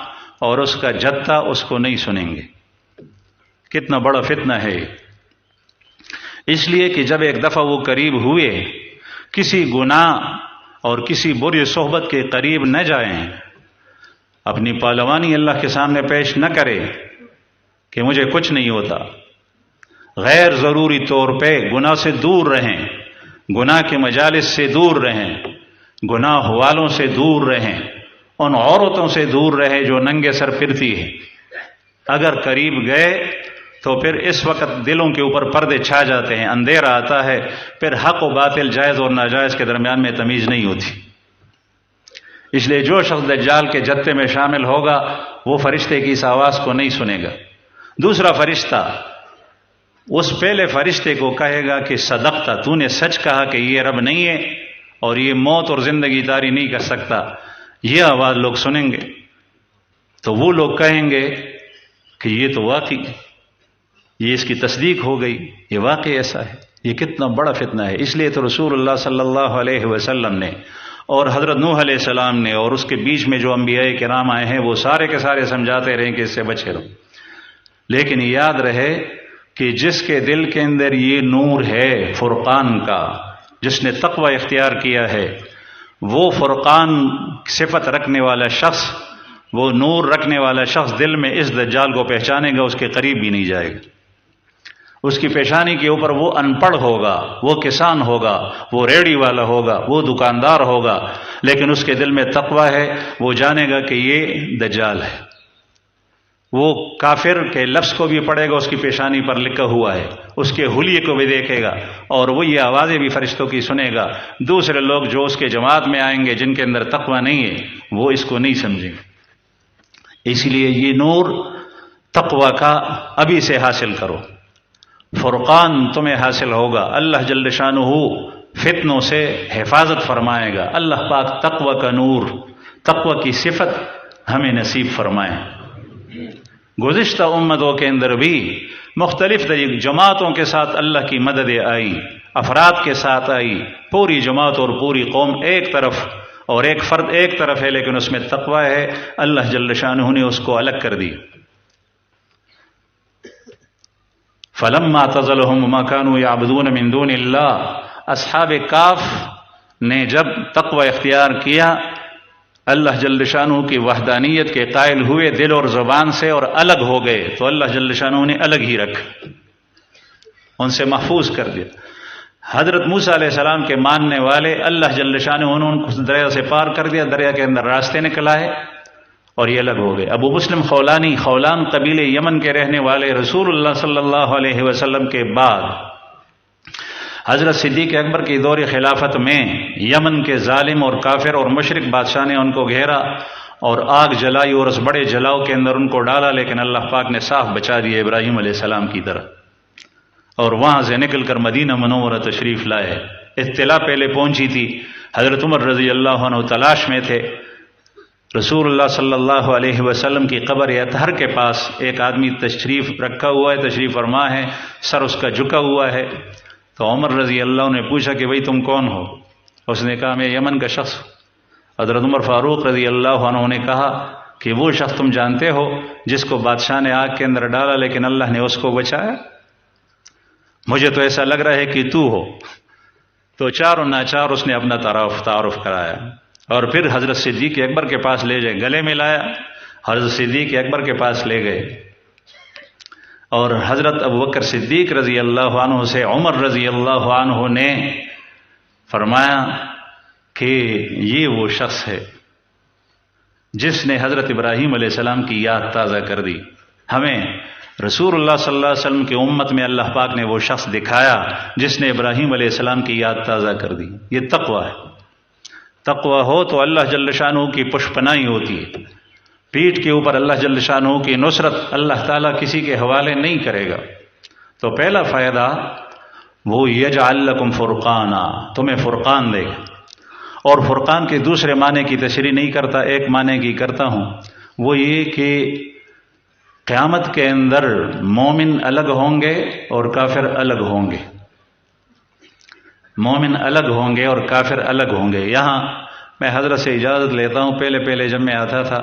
اور اس کا جتھا اس کو نہیں سنیں گے۔ کتنا بڑا فتنہ ہے! اس لیے کہ جب ایک دفعہ وہ قریب ہوئے، کسی گناہ اور کسی بری صحبت کے قریب نہ جائیں، اپنی پہلوانی اللہ کے سامنے پیش نہ کرے کہ مجھے کچھ نہیں ہوتا، غیر ضروری طور پہ گناہ سے دور رہیں، گناہ کے مجالس سے دور رہیں، گناہ والوں سے دور رہیں، ان عورتوں سے دور رہیں جو ننگے سر پھرتی ہیں۔ اگر قریب گئے تو پھر اس وقت دلوں کے اوپر پردے چھا جاتے ہیں، اندھیرا آتا ہے، پھر حق و باطل، جائز اور ناجائز کے درمیان میں تمیز نہیں ہوتی۔ اس لیے جو شخص دجال کے جتھے میں شامل ہوگا وہ فرشتے کی اس آواز کو نہیں سنے گا۔ دوسرا فرشتہ اس پہلے فرشتے کو کہے گا کہ صدقتا، تو نے سچ کہا کہ یہ رب نہیں ہے اور یہ موت اور زندگی داری نہیں کر سکتا۔ یہ آواز لوگ سنیں گے تو وہ لوگ کہیں گے کہ یہ تو واقعی، یہ اس کی تصدیق ہو گئی، یہ واقعی ایسا ہے۔ یہ کتنا بڑا فتنہ ہے! اس لیے تو رسول اللہ صلی اللہ علیہ وسلم نے اور حضرت نوح علیہ السلام نے اور اس کے بیچ میں جو انبیاء کرام آئے ہیں وہ سارے کے سارے سمجھاتے رہے کہ اس سے بچے رہو۔ لیکن یاد رہے کہ جس کے دل کے اندر یہ نور ہے فرقان کا، جس نے تقوی اختیار کیا ہے، وہ فرقان صفت رکھنے والا شخص، وہ نور رکھنے والا شخص دل میں اس دجال کو پہچانے گا، اس کے قریب بھی نہیں جائے گا۔ اس کی پیشانی کے اوپر وہ ان پڑھ ہوگا، وہ کسان ہوگا، وہ ریڑھی والا ہوگا، وہ دکاندار ہوگا، لیکن اس کے دل میں تقوی ہے، وہ جانے گا کہ یہ دجال ہے۔ وہ کافر کے لفظ کو بھی پڑھے گا، اس کی پیشانی پر لکھا ہوا ہے، اس کے حلیے کو بھی دیکھے گا، اور وہ یہ آوازیں بھی فرشتوں کی سنے گا۔ دوسرے لوگ جو اس کے جماعت میں آئیں گے جن کے اندر تقوی نہیں ہے وہ اس کو نہیں سمجھیں گے۔ اس لیے یہ نور تقوی کا ابھی سے حاصل کرو، فرقان تمہیں حاصل ہوگا، اللہ جل شانہ فتنوں سے حفاظت فرمائے گا۔ اللہ پاک تقوی کا نور، تقوی کی صفت ہمیں نصیب فرمائے۔ گزشتہ امتوں کے اندر بھی مختلف جماعتوں کے ساتھ اللہ کی مدد آئی، افراد کے ساتھ آئی، پوری جماعت اور پوری قوم ایک طرف اور ایک فرد ایک طرف ہے، لیکن اس میں تقوی ہے، اللہ جل شانہ نے اس کو الگ کر دی۔ فلما اعتزلهم وما كانوا يعبدون من دون اللہ، اصحاب کاف نے جب تقوی اختیار کیا، اللہ جل شانہ کی وحدانیت کے قائل ہوئے دل اور زبان سے اور الگ ہو گئے، تو اللہ جل شانہ نے الگ ہی رکھ، ان سے محفوظ کر دیا۔ حضرت موسیٰ علیہ السلام کے ماننے والے اللہ جل شانہ نے ان کو دریا سے پار کر دیا، دریا کے اندر راستے نکل آئے اور یہ الگ ہو گئے۔ ابو مسلم خولانی، خولان قبیلے یمن کے رہنے والے، رسول اللہ صلی اللہ علیہ وسلم کے بعد حضرت صدیق اکبر کی دور خلافت میں یمن کے ظالم اور کافر اور مشرک بادشاہ نے ان کو گھیرا اور آگ جلائی اور اس بڑے جلاؤ کے اندر ان کو ڈالا، لیکن اللہ پاک نے صاف بچا دیا ابراہیم علیہ السلام کی طرح، اور وہاں سے نکل کر مدینہ منورہ تشریف لائے۔ اطلاع پہلے پہنچی تھی، حضرت عمر رضی اللہ عنہ تلاش میں تھے، رسول اللہ صلی اللہ علیہ وسلم کی قبر اطہر کے پاس ایک آدمی تشریف رکھا ہوا ہے، تشریف فرما ہے، سر اس کا جھکا ہوا ہے۔ تو عمر رضی اللہ نے پوچھا کہ بھئی تم کون ہو؟ اس نے کہا میں یمن کا شخص۔ حضرت عمر فاروق رضی اللہ عنہ نے کہا کہ وہ شخص تم جانتے ہو جس کو بادشاہ نے آگ کے اندر ڈالا لیکن اللہ نے اس کو بچایا؟ مجھے تو ایسا لگ رہا ہے کہ تو ہو۔ تو چار و ناچار اس نے اپنا تعارف کرایا، اور پھر حضرت صدیق اکبر کے پاس لے جائے، گلے میں لایا، حضرت صدیق اکبر کے پاس لے گئے، اور حضرت ابوبکر صدیق رضی اللہ عنہ سے عمر رضی اللہ عنہ نے فرمایا کہ یہ وہ شخص ہے جس نے حضرت ابراہیم علیہ السلام کی یاد تازہ کر دی۔ ہمیں رسول اللہ صلی اللہ علیہ وسلم کی امت میں اللہ پاک نے وہ شخص دکھایا جس نے ابراہیم علیہ السلام کی یاد تازہ کر دی۔ یہ تقوی ہے۔ تقوی ہو تو اللہ جل شانہ کی پشپنائی ہوتی ہے، پیٹھ کے اوپر اللہ جل شانہ کی نصرت اللہ تعالیٰ کسی کے حوالے نہیں کرے گا۔ تو پہلا فائدہ وہ یجعل لکم فرقانا، تمہیں فرقان دے گا۔ اور فرقان کے دوسرے معنی کی تشریح نہیں کرتا، ایک معنی کی کرتا ہوں، وہ یہ کہ قیامت کے اندر مومن الگ ہوں گے اور کافر الگ ہوں گے، مومن الگ ہوں گے اور کافر الگ ہوں گے۔ یہاں میں حضرت سے اجازت لیتا ہوں، پہلے جب میں آتا تھا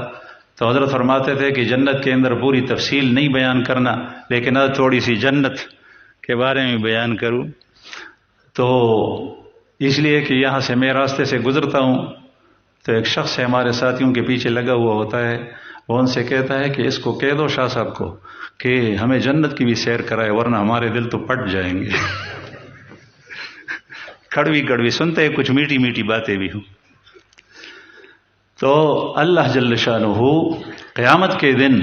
تو حضرت فرماتے تھے کہ جنت کے اندر پوری تفصیل نہیں بیان کرنا، لیکن اب تھوڑی سی جنت کے بارے میں بیان کروں۔ تو اس لیے کہ یہاں سے میں راستے سے گزرتا ہوں تو ایک شخص ہے ہمارے ساتھیوں کے پیچھے لگا ہوا ہوتا ہے، وہ ان سے کہتا ہے کہ اس کو کہہ دو شاہ صاحب کو کہ ہمیں جنت کی بھی سیر کرائے ورنہ ہمارے دل تو پٹ جائیں گے۔ کڑوی کڑوی سنتے ہیں، کچھ میٹھی میٹھی باتیں بھی ہوں۔ تو اللہ جل شانہ قیامت کے دن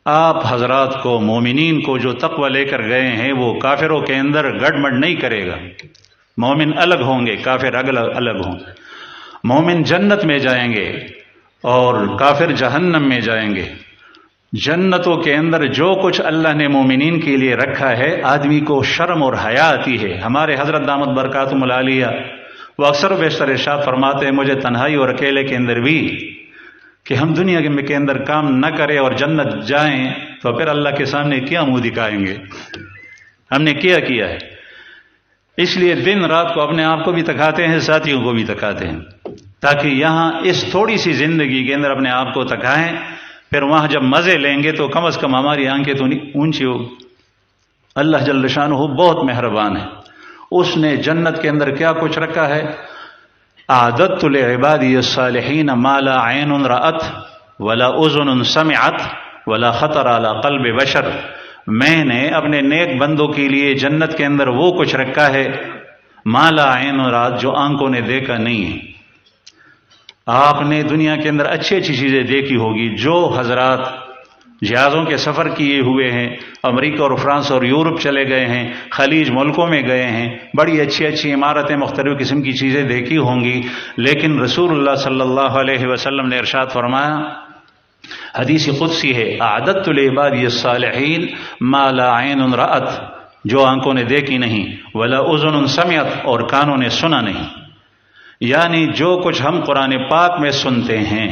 آپ حضرات کو، مومنین کو جو تقوی لے کر گئے ہیں، وہ کافروں کے اندر گڑبڑ نہیں کرے گا۔ مومن الگ ہوں گے، کافر الگ ہوں گے۔ مومن جنت میں جائیں گے اور کافر جہنم میں جائیں گے۔ جنتوں کے اندر جو کچھ اللہ نے مومنین کے لیے رکھا ہے، آدمی کو شرم اور حیا آتی ہے۔ ہمارے حضرت دامت برکاتہم العالیہ وہ اکثر و بیشتر ارشاد فرماتے ہیں، مجھے تنہائی اور اکیلے کے اندر بھی کہ ہم دنیا کے اندر کام نہ کریں اور جنت جائیں تو پھر اللہ کے سامنے کیا منہ دکھائیں گے؟ ہم نے کیا ہے؟ اس لیے دن رات کو اپنے آپ کو بھی تکاتے ہیں، ساتھیوں کو بھی تکاتے ہیں، تاکہ یہاں اس تھوڑی سی زندگی کے اندر اپنے آپ کو تکائیں، پھر وہاں جب مزے لیں گے تو کم از کم ہماری آنکھیں تو اونچی ہو۔ اللہ جل شانہ بہت مہربان ہے، اس نے جنت کے اندر کیا کچھ رکھا ہے۔ اعددت لعبادی الصالحین ما لا عین رأت ولا اذن سمعت ولا خطر علی قلب بشر، میں نے اپنے نیک بندوں کے لیے جنت کے اندر وہ کچھ رکھا ہے ما لا عین رأت، جو آنکھوں نے دیکھا نہیں ہے۔ آپ نے دنیا کے اندر اچھی چیزیں دیکھی ہوگی، جو حضرات جہازوں کے سفر کیے ہوئے ہیں، امریکہ اور فرانس اور یورپ چلے گئے ہیں، خلیج ملکوں میں گئے ہیں، بڑی اچھی عمارتیں، مختلف قسم کی چیزیں دیکھی ہوں گی، لیکن رسول اللہ صلی اللہ علیہ وسلم نے ارشاد فرمایا، حدیث قدسی ہے، اعددت لعبادی الصالحین ما لا عین رأت، جو آنکھوں نے دیکھی نہیں، ولا اذن سمعت، اور کانوں نے سنا نہیں۔ یعنی جو کچھ ہم قرآن پاک میں سنتے ہیں،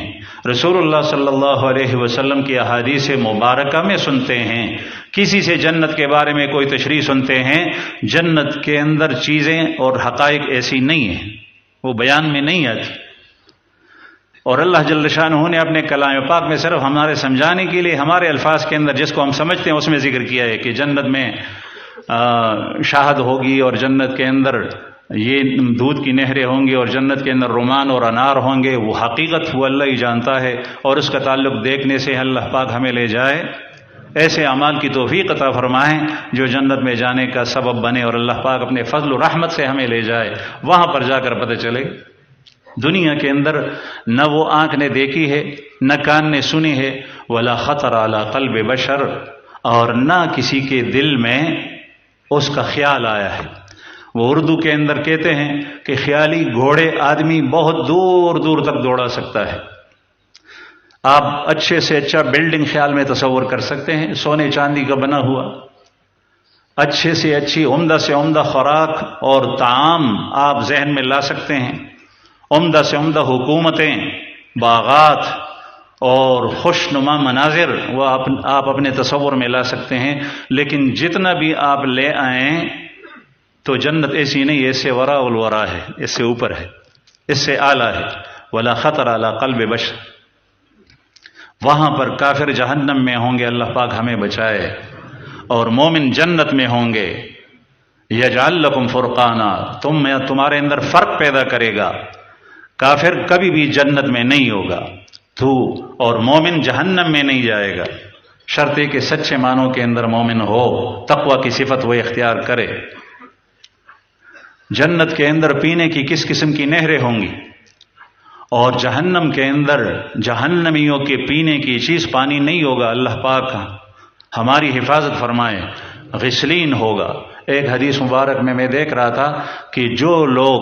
رسول اللہ صلی اللہ علیہ وسلم کی احادیث مبارکہ میں سنتے ہیں، کسی سے جنت کے بارے میں کوئی تشریح سنتے ہیں، جنت کے اندر چیزیں اور حقائق ایسی نہیں ہیں، وہ بیان میں نہیں آتی۔ اور اللہ جل شانہ نے اپنے کلام پاک میں صرف ہمارے سمجھانے کے لیے ہمارے الفاظ کے اندر جس کو ہم سمجھتے ہیں اس میں ذکر کیا ہے کہ جنت میں شہد ہوگی، اور جنت کے اندر یہ دودھ کی نہریں ہوں گی، اور جنت کے اندر رومان اور انار ہوں گے۔ وہ حقیقت وہ اللہ ہی جانتا ہے، اور اس کا تعلق دیکھنے سے اللہ پاک ہمیں لے جائے، ایسے اعمال کی توفیق عطا فرمائیں جو جنت میں جانے کا سبب بنے، اور اللہ پاک اپنے فضل و رحمت سے ہمیں لے جائے، وہاں پر جا کر پتہ چلے دنیا کے اندر نہ وہ آنکھ نے دیکھی ہے، نہ کان نے سنی ہے، ولا خطر علی قلب بشر، اور نہ کسی کے دل میں اس کا خیال آیا ہے۔ وہ اردو کے اندر کہتے ہیں کہ خیالی گھوڑے آدمی بہت دور دور تک دوڑا سکتا ہے۔ آپ اچھے سے اچھا بلڈنگ خیال میں تصور کر سکتے ہیں، سونے چاندی کا بنا ہوا، اچھے سے اچھی عمدہ سے عمدہ خوراک اور طعام آپ ذہن میں لا سکتے ہیں، عمدہ سے عمدہ حکومتیں، باغات اور خوشنما مناظر وہ آپ اپنے تصور میں لا سکتے ہیں، لیکن جتنا بھی آپ لے آئیں تو جنت ایسی نہیں ہے، اس سے وراء الورا ہے، اس سے اوپر ہے، اس سے اعلیٰ ہے۔ ولا خطر علی قلب بشر، وہاں پر کافر جہنم میں ہوں گے، اللہ پاک ہمیں بچائے، اور مومن جنت میں ہوں گے۔ یجعل لکم فرقانا، تمہارے اندر فرق پیدا کرے گا، کافر کبھی بھی جنت میں نہیں ہوگا تو، اور مومن جہنم میں نہیں جائے گا، شرط کہ سچے معنوں کے اندر مومن ہو، تقوی کی صفت وہ اختیار کرے۔ جنت کے اندر پینے کی کس قسم کی نہریں ہوں گی، اور جہنم کے اندر جہنمیوں کے پینے کی چیز پانی نہیں ہوگا، اللہ پاک ہماری حفاظت فرمائے، غسلین ہوگا۔ ایک حدیث مبارک میں دیکھ رہا تھا کہ جو لوگ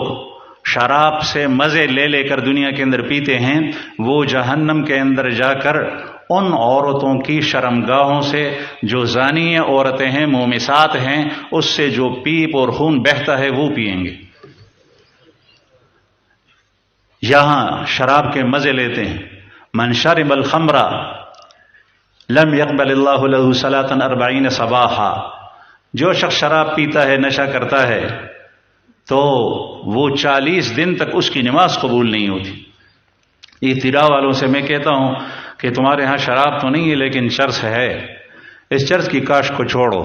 شراب سے مزے لے لے کر دنیا کے اندر پیتے ہیں، وہ جہنم کے اندر جا کر ان عورتوں کی شرمگاہوں سے، جو زانی عورتیں ہیں، مومسات ہیں، اس سے جو پیپ اور خون بہتا ہے وہ پئیں گے۔ یہاں شراب کے مزے لیتے ہیں، من شرب الخمر لم يقبل اللہ لہ صلاۃ 40 صباحا، جو شخص شراب پیتا ہے، نشہ کرتا ہے، تو وہ 40 دن تک اس کی نماز قبول نہیں ہوتی۔ ابتداء والوں سے میں کہتا ہوں کہ تمہارے ہاں شراب تو نہیں ہے لیکن چرس ہے، اس چرس کی کاشت کو چھوڑو،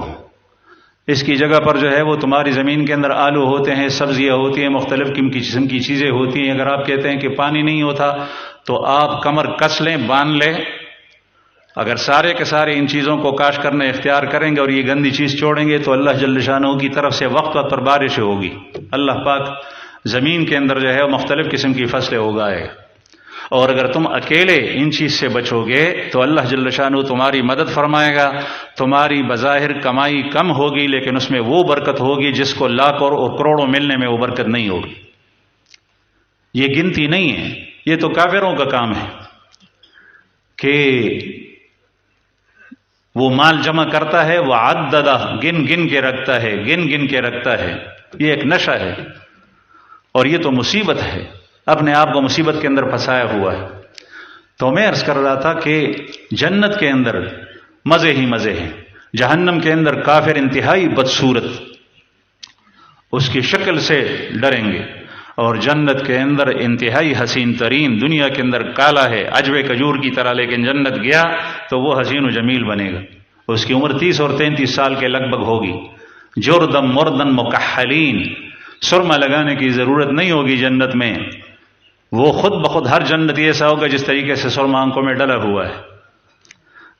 اس کی جگہ پر جو ہے وہ تمہاری زمین کے اندر آلو ہوتے ہیں، سبزیاں ہوتی ہیں، مختلف قسم کی چیزیں ہوتی ہیں۔ اگر آپ کہتے ہیں کہ پانی نہیں ہوتا تو آپ کمر کس لیں، باندھ لیں۔ اگر سارے کے سارے ان چیزوں کو کاشت کرنا اختیار کریں گے اور یہ گندی چیز چھوڑیں گے تو اللہ جل شانہ کی طرف سے وقت وقت پر بارش ہوگی، اللہ پاک زمین کے اندر جو ہے وہ مختلف قسم کی فصلیں اگائے گا۔ اور اگر تم اکیلے ان چیز سے بچو گے تو اللہ جل شانہ تمہاری مدد فرمائے گا۔ تمہاری بظاہر کمائی کم ہوگی لیکن اس میں وہ برکت ہوگی جس کو لاکھ اور کروڑوں ملنے میں وہ برکت نہیں ہوگی۔ یہ گنتی نہیں ہے، یہ تو کافروں کا کام ہے کہ وہ مال جمع کرتا ہے، وہ عددہ گن گن کے رکھتا ہے، گن گن کے رکھتا ہے۔ یہ ایک نشہ ہے اور یہ تو مصیبت ہے، اپنے آپ کو مصیبت کے اندر پھنسایا ہوا ہے۔ تو میں عرض کر رہا تھا کہ جنت کے اندر مزے ہی مزے ہیں، جہنم کے اندر کافر انتہائی بدصورت، اس کی شکل سے ڈریں گے، اور جنت کے اندر انتہائی حسین ترین، دنیا کے اندر کالا ہے عجوے کھجور کی طرح، لیکن جنت گیا تو وہ حسین و جمیل بنے گا۔ اس کی عمر 30 اور 33 سال کے لگ بھگ ہوگی۔ جردم مردن مکحلین، سرما لگانے کی ضرورت نہیں ہوگی جنت میں، وہ خود بخود ہر جنتی ایسا ہوگا جس طریقے سے سرما آنکھوں میں ڈلا ہوا ہے۔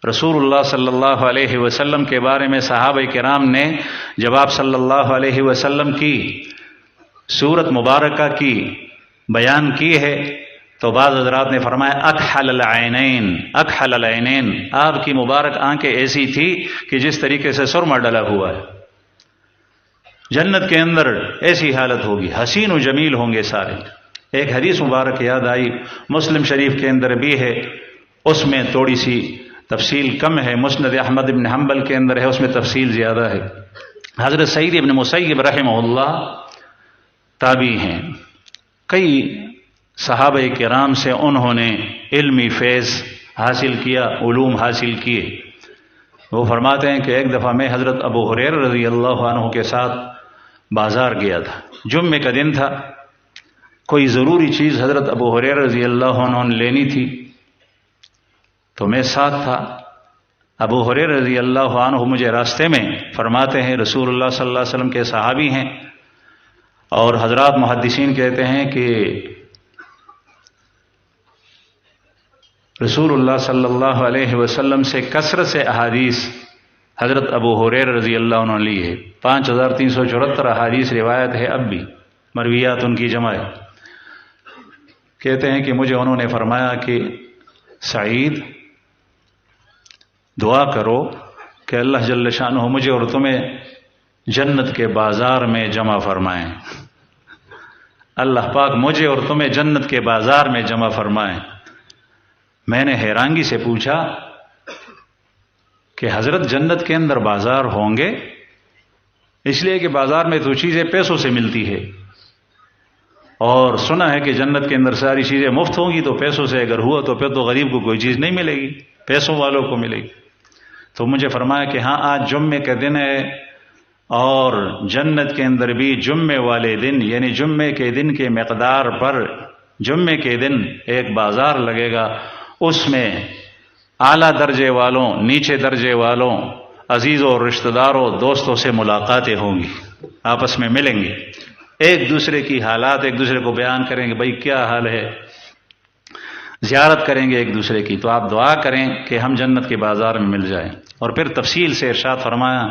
رسول اللہ صلی اللہ علیہ وسلم کے بارے میں صحابہ کرام نے جب آپ صلی اللہ علیہ وسلم کی صورت مبارکہ کی بیان کی ہے تو بعض حضرات نے فرمایا اکحل العینین، اکحل العینین، آپ کی مبارک آنکھیں ایسی تھی کہ جس طریقے سے سرما ڈلا ہوا ہے۔ جنت کے اندر ایسی حالت ہوگی، حسین و جمیل ہوں گے سارے۔ ایک حدیث مبارک یاد آئی، مسلم شریف کے اندر بھی ہے، اس میں تھوڑی سی تفصیل کم ہے، مسند احمد بن حنبل کے اندر ہے، اس میں تفصیل زیادہ ہے۔ حضرت سعید بن مسیب رحمہ اللہ تابعی ہیں، کئی صحابہ کرام سے انہوں نے علمی فیض حاصل کیا، علوم حاصل کیے۔ وہ فرماتے ہیں کہ ایک دفعہ میں حضرت ابو ہریرہ رضی اللہ عنہ کے ساتھ بازار گیا تھا، جمعے کا دن تھا، کوئی ضروری چیز حضرت ابو ہریرہ رضی اللہ عنہ نے لینی تھی تو میں ساتھ تھا۔ ابو ہریرہ رضی اللہ عنہ مجھے راستے میں فرماتے ہیں، رسول اللہ صلی اللہ علیہ وسلم کے صحابی ہیں، اور حضرات محدثین کہتے ہیں کہ رسول اللہ صلی اللہ علیہ وسلم سے کثرت سے احادیث حضرت ابو ہریرہ رضی اللہ عنہ لی ہے، 5374 احادیث روایت ہے، اب بھی مرویات ان کی جمع ہے۔ کہتے ہیں کہ مجھے انہوں نے فرمایا کہ سعید دعا کرو کہ اللہ جل شانہ مجھے اور تمہیں جنت کے بازار میں جمع فرمائیں، اللہ پاک مجھے اور تمہیں جنت کے بازار میں جمع فرمائیں۔ میں نے حیرانگی سے پوچھا کہ حضرت جنت کے اندر بازار ہوں گے؟ اس لیے کہ بازار میں تو چیزیں پیسوں سے ملتی ہے، اور سنا ہے کہ جنت کے اندر ساری چیزیں مفت ہوں گی، تو پیسوں سے اگر ہوا تو پھر تو غریب کو کوئی چیز نہیں ملے گی، پیسوں والوں کو ملے گی۔ تو مجھے فرمایا کہ ہاں آج جمعے کا دن ہے، اور جنت کے اندر بھی جمعے والے دن یعنی جمعے کے دن کے مقدار پر جمعے کے دن ایک بازار لگے گا، اس میں اعلیٰ درجے والوں، نیچے درجے والوں، عزیزوں اور رشتہ داروں، دوستوں سے ملاقاتیں ہوں گی، آپس میں ملیں گے، ایک دوسرے کی حالات ایک دوسرے کو بیان کریں گے، بھائی کیا حال ہے، زیارت کریں گے ایک دوسرے کی۔ تو آپ دعا کریں کہ ہم جنت کے بازار میں مل جائیں۔ اور پھر تفصیل سے ارشاد فرمایا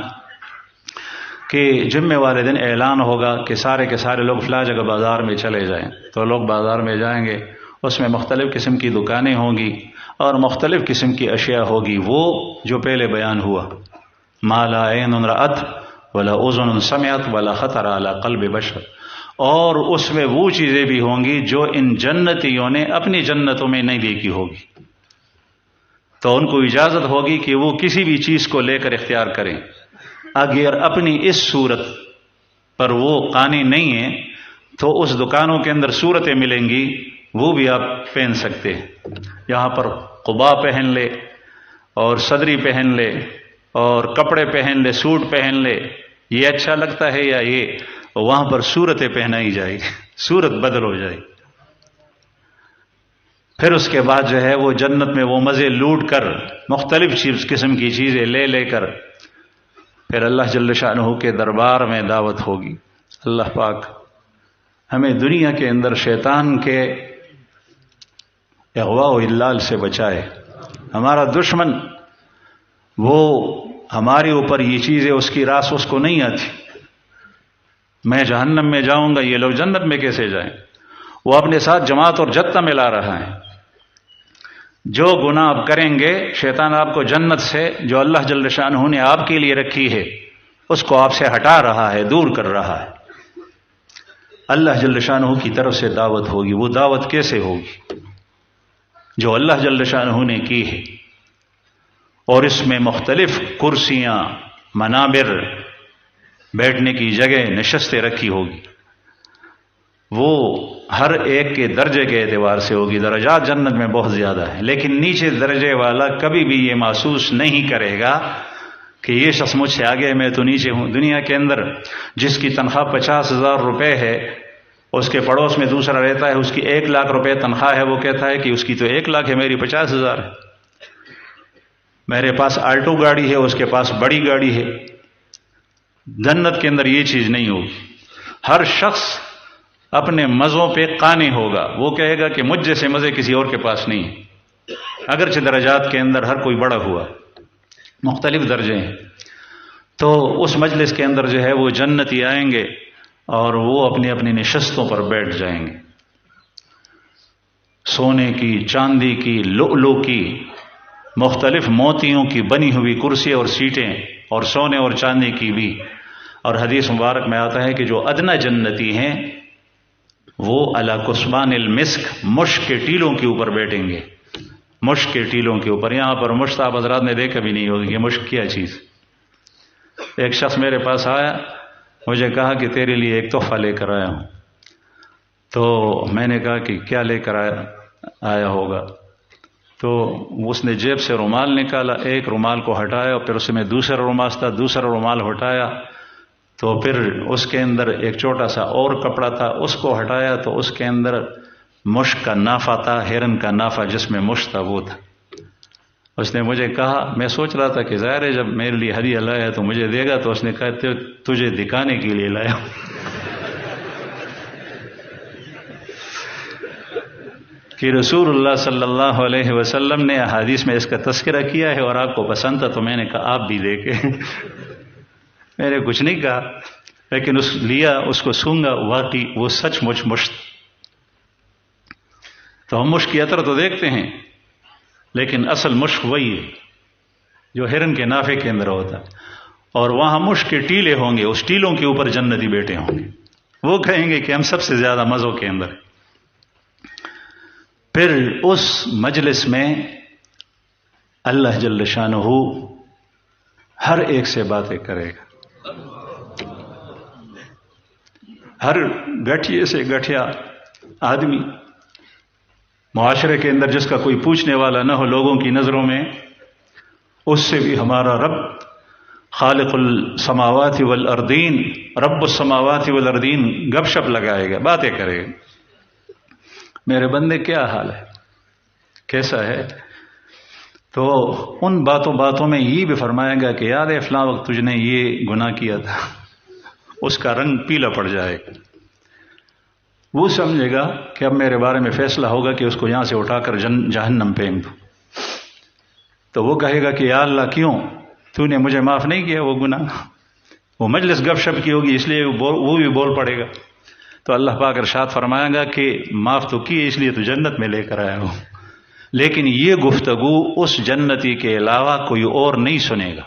کہ جمعے والے دن اعلان ہوگا کہ سارے کے سارے لوگ فلاں جگہ بازار میں چلے جائیں، تو لوگ بازار میں جائیں گے، اس میں مختلف قسم کی دکانیں ہوں گی اور مختلف قسم کی اشیاء ہوگی، وہ جو پہلے بیان ہوا، ما لا عین رأت ولا اذن سمعت ولا خطر علی قلب بشر، اور اس میں وہ چیزیں بھی ہوں گی جو ان جنتیوں نے اپنی جنتوں میں نہیں دیکھی ہوگی، تو ان کو اجازت ہوگی کہ وہ کسی بھی چیز کو لے کر اختیار کریں۔ اگر اپنی اس صورت پر وہ قانی نہیں ہیں تو اس دکانوں کے اندر صورتیں ملیں گی، وہ بھی آپ پہن سکتے ہیں، یہاں پر قبا پہن لے، اور صدری پہن لے اور کپڑے پہن لے، سوٹ پہن لے، یہ اچھا لگتا ہے یا یہ؟ وہاں پر صورتیں پہنائی جائے گی، صورت بدل ہو جائے گی۔ پھر اس کے بعد جو ہے وہ جنت میں وہ مزے لوٹ کر، مختلف قسم کی چیزیں لے لے کر پھر اللہ جل شانہ کے دربار میں دعوت ہوگی۔ اللہ پاک ہمیں دنیا کے اندر شیطان کے اغوا و اضلال سے بچائے۔ ہمارا دشمن وہ ہمارے اوپر یہ چیزیں، اس کی راس اس کو نہیں آتی۔ میں جہنم میں جاؤں گا، یہ لوگ جنت میں کیسے جائیں؟ وہ اپنے ساتھ جماعت اور جتہ ملا رہا ہے۔ جو گناہ آپ کریں گے، شیطان آپ کو جنت سے جو اللہ جل شانہ نے آپ کے لیے رکھی ہے اس کو آپ سے ہٹا رہا ہے، دور کر رہا ہے۔ اللہ جل شانہ کی طرف سے دعوت ہوگی۔ وہ دعوت کیسے ہوگی؟ جو اللہ جل شانہ نے کی ہے، اور اس میں مختلف کرسیاں، منابر، بیٹھنے کی جگہ، نشستیں رکھی ہوگی۔ وہ ہر ایک کے درجے کے اعتبار سے ہوگی۔ درجات جنت میں بہت زیادہ ہیں، لیکن نیچے درجے والا کبھی بھی یہ محسوس نہیں کرے گا کہ یہ شخص مجھ سے آگے ہے، میں تو نیچے ہوں۔ دنیا کے اندر جس کی تنخواہ 50,000 روپے ہے، اس کے پڑوس میں دوسرا رہتا ہے، اس کی 1,00,000 روپے تنخواہ ہے، وہ کہتا ہے کہ اس کی تو 1,00,000 ہے، میری 50,000 ہے۔ میرے پاس آلٹو گاڑی ہے، اس کے پاس بڑی گاڑی ہے۔ جنت کے اندر یہ چیز نہیں ہوگی۔ ہر شخص اپنے مزوں پہ قانے ہوگا۔ وہ کہے گا کہ مجھ جیسے مزے کسی اور کے پاس نہیں ہیں، اگرچہ درجات کے اندر ہر کوئی بڑا ہوا، مختلف درجے ہیں۔ تو اس مجلس کے اندر جو ہے وہ جنتی آئیں گے اور وہ اپنی اپنی نشستوں پر بیٹھ جائیں گے۔ سونے کی، چاندی کی، لؤلؤ کی، مختلف موتیوں کی بنی ہوئی کرسی اور سیٹیں، اور سونے اور چاندی کی بھی۔ اور حدیث مبارک میں آتا ہے کہ جو ادنا جنتی ہیں وہ علی کثبان المسک، مشک کے ٹیلوں کے اوپر بیٹھیں گے۔ مشک کے ٹیلوں کے اوپر۔ یہاں پر مشک آپ حضرات نے دیکھا بھی نہیں ہوگی کہ مشک کیا چیز۔ ایک شخص میرے پاس آیا، مجھے کہا کہ تیرے لیے ایک تحفہ لے کر آیا ہوں۔ تو میں نے کہا کہ کیا لے کر آیا ہوگا؟ تو اس نے جیب سے رومال نکالا، ایک رومال کو ہٹایا، پھر اس میں دوسرا رومال تھا، دوسرا رومال ہٹایا، تو پھر اس کے اندر ایک چھوٹا سا اور کپڑا تھا، اس کو ہٹایا تو اس کے اندر مشک کا نافہ تھا، ہرن کا نافہ جس میں مشک تھا وہ تھا۔ اس نے مجھے کہا، میں سوچ رہا تھا کہ ظاہر ہے جب میرے لیے ہدیہ لایا تو مجھے دے گا، تو اس نے کہا تجھے دکھانے کے لیے لایا ہوں کہ رسول اللہ صلی اللہ علیہ وسلم نے احادیث میں اس کا تذکرہ کیا ہے اور آپ کو پسند تھا، تو میں نے کہا آپ بھی دیکھیں میں نے کچھ نہیں کہا، لیکن اس کو سونگا، واقعی وہ سچ مچ مشت۔ تو ہم مشک کی عطر تو دیکھتے ہیں، لیکن اصل مشک وہی ہے جو ہرن کے نافے کے اندر ہوتا ہے۔ اور وہاں مشک کے ٹیلے ہوں گے، اس ٹیلوں کے اوپر جنتی بیٹھے ہوں گے، وہ کہیں گے کہ ہم سب سے زیادہ مزوں کے اندر ہیں۔ پھر اس مجلس میں اللہ جل شانہ ہر ایک سے باتیں کرے گا، ہر گٹھیے سے گٹھیا آدمی معاشرے کے اندر جس کا کوئی پوچھنے والا نہ ہو لوگوں کی نظروں میں، اس سے بھی ہمارا رب خالق السماوات والارضین، رب السماوات والارضین گپ شپ لگائے گا، باتیں کرے گا۔ میرے بندے کیا حال ہے، کیسا ہے؟ تو ان باتوں میں یہ بھی فرمائے گا کہ یاد ہے فلاں وقت تجھ نے یہ گناہ کیا تھا، اس کا رنگ پیلا پڑ جائے گا۔ وہ سمجھے گا کہ اب میرے بارے میں فیصلہ ہوگا کہ اس کو یہاں سے اٹھا کر جہنم پھینک دوں۔ تو وہ کہے گا کہ یا اللہ کیوں تو نے مجھے معاف نہیں کیا وہ گناہ؟ وہ مجلس گپ شپ کی ہوگی، اس لیے وہ بھی بول پڑے گا۔ تو اللہ پاک ارشاد فرمائے گا کہ معاف تو کی، اس لیے تو جنت میں لے کر آیا ہوں، لیکن یہ گفتگو اس جنتی کے علاوہ کوئی اور نہیں سنے گا،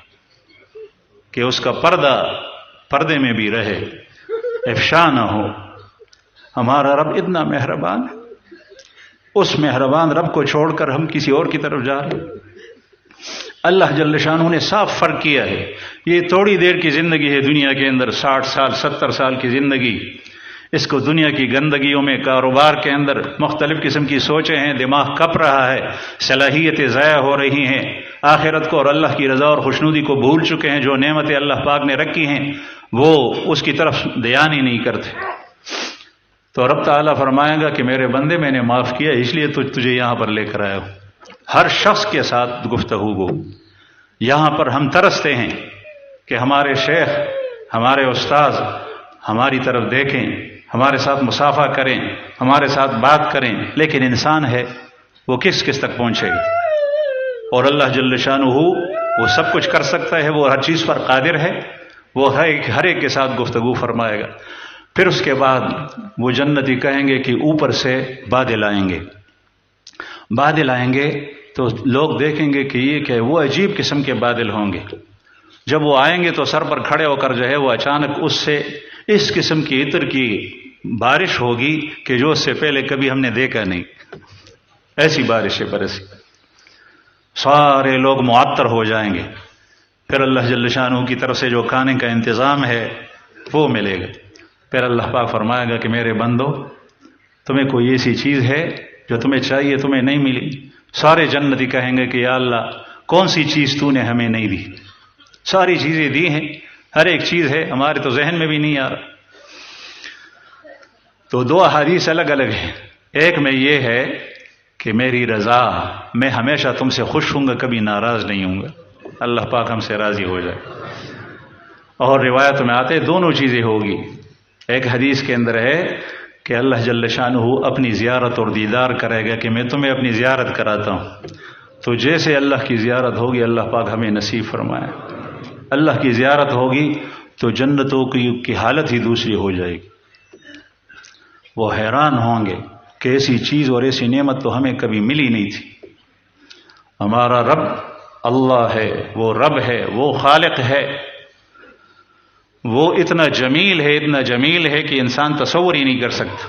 کہ اس کا پردے میں بھی رہے، افشا نہ ہو۔ ہمارا رب اتنا مہربان ہے، اس مہربان رب کو چھوڑ کر ہم کسی اور کی طرف جا رہے ہیں۔ اللہ جل شانہ نے صاف فرق کیا ہے، یہ تھوڑی دیر کی زندگی ہے دنیا کے اندر، 60 سال 70 سال کی زندگی، اس کو دنیا کی گندگیوں میں، کاروبار کے اندر مختلف قسم کی سوچیں ہیں، دماغ کپ رہا ہے، صلاحیتیں ضائع ہو رہی ہیں، آخرت کو اور اللہ کی رضا اور خوشنودی کو بھول چکے ہیں، جو نعمتیں اللہ پاک نے رکھی ہیں وہ اس کی طرف دھیان ہی نہیں کرتے۔ تو رب تعالیٰ فرمائے گا کہ میرے بندے میں نے معاف کیا، اس لیے تجھے یہاں پر لے کر آیا ہوں۔ ہر شخص کے ساتھ گفتگو ہو۔ یہاں پر ہم ترستے ہیں کہ ہمارے شیخ، ہمارے استاذ ہماری طرف دیکھیں، ہمارے ساتھ مصافحہ کریں، ہمارے ساتھ بات کریں، لیکن انسان ہے وہ کس تک پہنچے گا؟ اور اللہ جل شانہ وہ سب کچھ کر سکتا ہے، وہ ہر چیز پر قادر ہے، وہ ہر ایک کے ساتھ گفتگو فرمائے گا۔ پھر اس کے بعد وہ جنتی کہیں گے کہ اوپر سے بادل آئیں گے۔ بادل آئیں گے تو لوگ دیکھیں گے کہ یہ کہ وہ عجیب قسم کے بادل ہوں گے۔ جب وہ آئیں گے تو سر پر کھڑے ہو کر جو ہے وہ اچانک اس سے اس قسم کی عطر کی بارش ہوگی کہ جو اس سے پہلے کبھی ہم نے دیکھا نہیں۔ ایسی بارشیں برسی، سارے لوگ معطر ہو جائیں گے۔ پھر اللہ جل شانہ کی طرف سے جو کھانے کا انتظام ہے وہ ملے گا۔ پھر اللہ پاک فرمائے گا کہ میرے بندو، تمہیں کوئی ایسی چیز ہے جو تمہیں چاہیے تمہیں نہیں ملی؟ سارے جنتی کہیں گے کہ یا اللہ کون سی چیز تو نے ہمیں نہیں دی؟ ساری چیزیں دی ہیں، ہر ایک چیز ہے، ہمارے تو ذہن میں بھی نہیں آ رہا۔ تو دو احادیث الگ الگ ہیں۔ ایک میں یہ ہے کہ میری رضا، میں ہمیشہ تم سے خوش ہوں گا، کبھی ناراض نہیں ہوں گا، اللہ پاک ہم سے راضی ہو جائے۔ اور روایت میں آتے دونوں چیزیں ہوگی۔ ایک حدیث کے اندر ہے کہ اللہ جل شانہ اپنی زیارت اور دیدار کرے گا کہ میں تمہیں اپنی زیارت کراتا ہوں، تو جیسے اللہ کی زیارت ہوگی اللہ پاک ہمیں نصیب فرمائے۔ اللہ کی زیارت ہوگی تو جنتوں کی حالت ہی دوسری ہو جائے گی۔ وہ حیران ہوں گے کہ ایسی چیز اور ایسی نعمت تو ہمیں کبھی ملی نہیں تھی۔ ہمارا رب اللہ ہے، وہ رب ہے، وہ خالق ہے، وہ اتنا جمیل ہے، اتنا جمیل ہے کہ انسان تصور ہی نہیں کر سکتا۔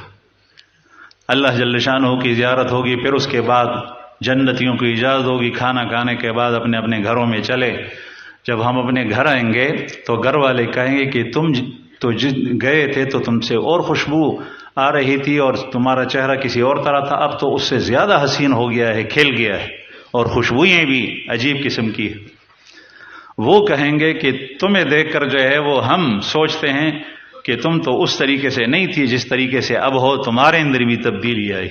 اللہ جل شانہ کی زیارت ہوگی، پھر اس کے بعد جنتیوں کی اجازت ہوگی کھانا کھانے کے بعد اپنے اپنے گھروں میں چلے۔ جب ہم اپنے گھر آئیں گے تو گھر والے کہیں گے کہ تم تو گئے تھے تو تم سے اور خوشبو آ رہی تھی اور تمہارا چہرہ کسی اور طرح تھا، اب تو اس سے زیادہ حسین ہو گیا ہے، کھل گیا ہے، اور خوشبوئیں بھی عجیب قسم کی ہیں۔ وہ کہیں گے کہ تمہیں دیکھ کر جو ہے وہ ہم سوچتے ہیں کہ تم تو اس طریقے سے نہیں تھی جس طریقے سے اب ہو، تمہارے اندر بھی تبدیلی آئی۔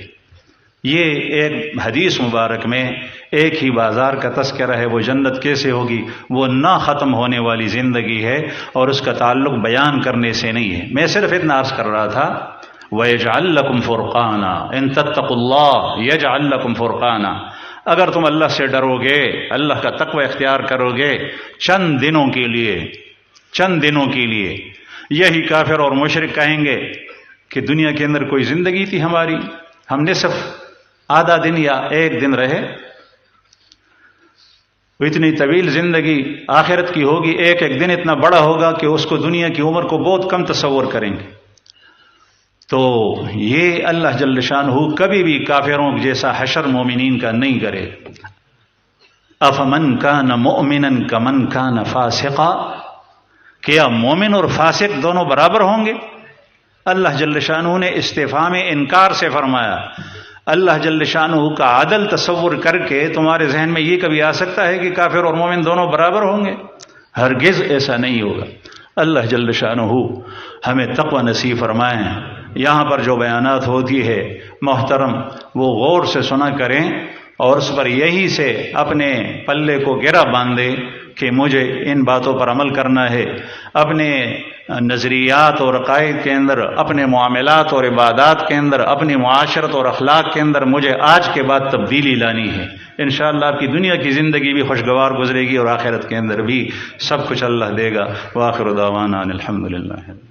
یہ ایک حدیث مبارک میں ایک ہی بازار کا تذکرہ ہے۔ وہ جنت کیسے ہوگی؟ وہ نہ ختم ہونے والی زندگی ہے اور اس کا تعلق بیان کرنے سے نہیں ہے۔ میں صرف اتنا عرض کر رہا تھا وَيَجْعَلْ لَكُمْ فُرْقَانًا إِن تَتَّقُوا اللَّهَ يَجْعَلْ لَكُمْ فُرْقَانًا۔ اگر تم اللہ سے ڈرو گے، اللہ کا تقوی اختیار کرو گے چند دنوں کے لیے، یہی کافر اور مشرک کہیں گے کہ دنیا کے اندر کوئی زندگی تھی ہماری، ہم نے صرف آدھا دن یا ایک دن رہے، اتنی طویل زندگی آخرت کی ہوگی، ایک ایک دن اتنا بڑا ہوگا کہ اس کو دنیا کی عمر کو بہت کم تصور کریں گے۔ تو یہ اللہ جل شانہ کبھی بھی کافروں جیسا حشر مومنین کا نہیں کرے۔ افمن کان مؤمنا کمن کان فاسقا، کیا مومن اور فاسق دونوں برابر ہوں گے؟ اللہ جل شانہ نے استفہام انکار سے فرمایا۔ اللہ جل شانہ کا عدل تصور کر کے تمہارے ذہن میں یہ کبھی آ سکتا ہے کہ کافر اور مومن دونوں برابر ہوں گے؟ ہرگز ایسا نہیں ہوگا۔ اللہ جل شانہ ہمیں تقوی نصیب فرمائیں۔ یہاں پر جو بیانات ہوتی ہے محترم وہ غور سے سنا کریں اور اس پر یہی سے اپنے پلے کو گرا باندھے کہ مجھے ان باتوں پر عمل کرنا ہے، اپنے نظریات اور عقائد کے اندر، اپنے معاملات اور عبادات کے اندر، اپنی معاشرت اور اخلاق کے اندر مجھے آج کے بعد تبدیلی لانی ہے۔ انشاءاللہ آپ کی دنیا کی زندگی بھی خوشگوار گزرے گی اور آخرت کے اندر بھی سب کچھ اللہ دے گا۔ وآخر دعوانا الحمدللہ۔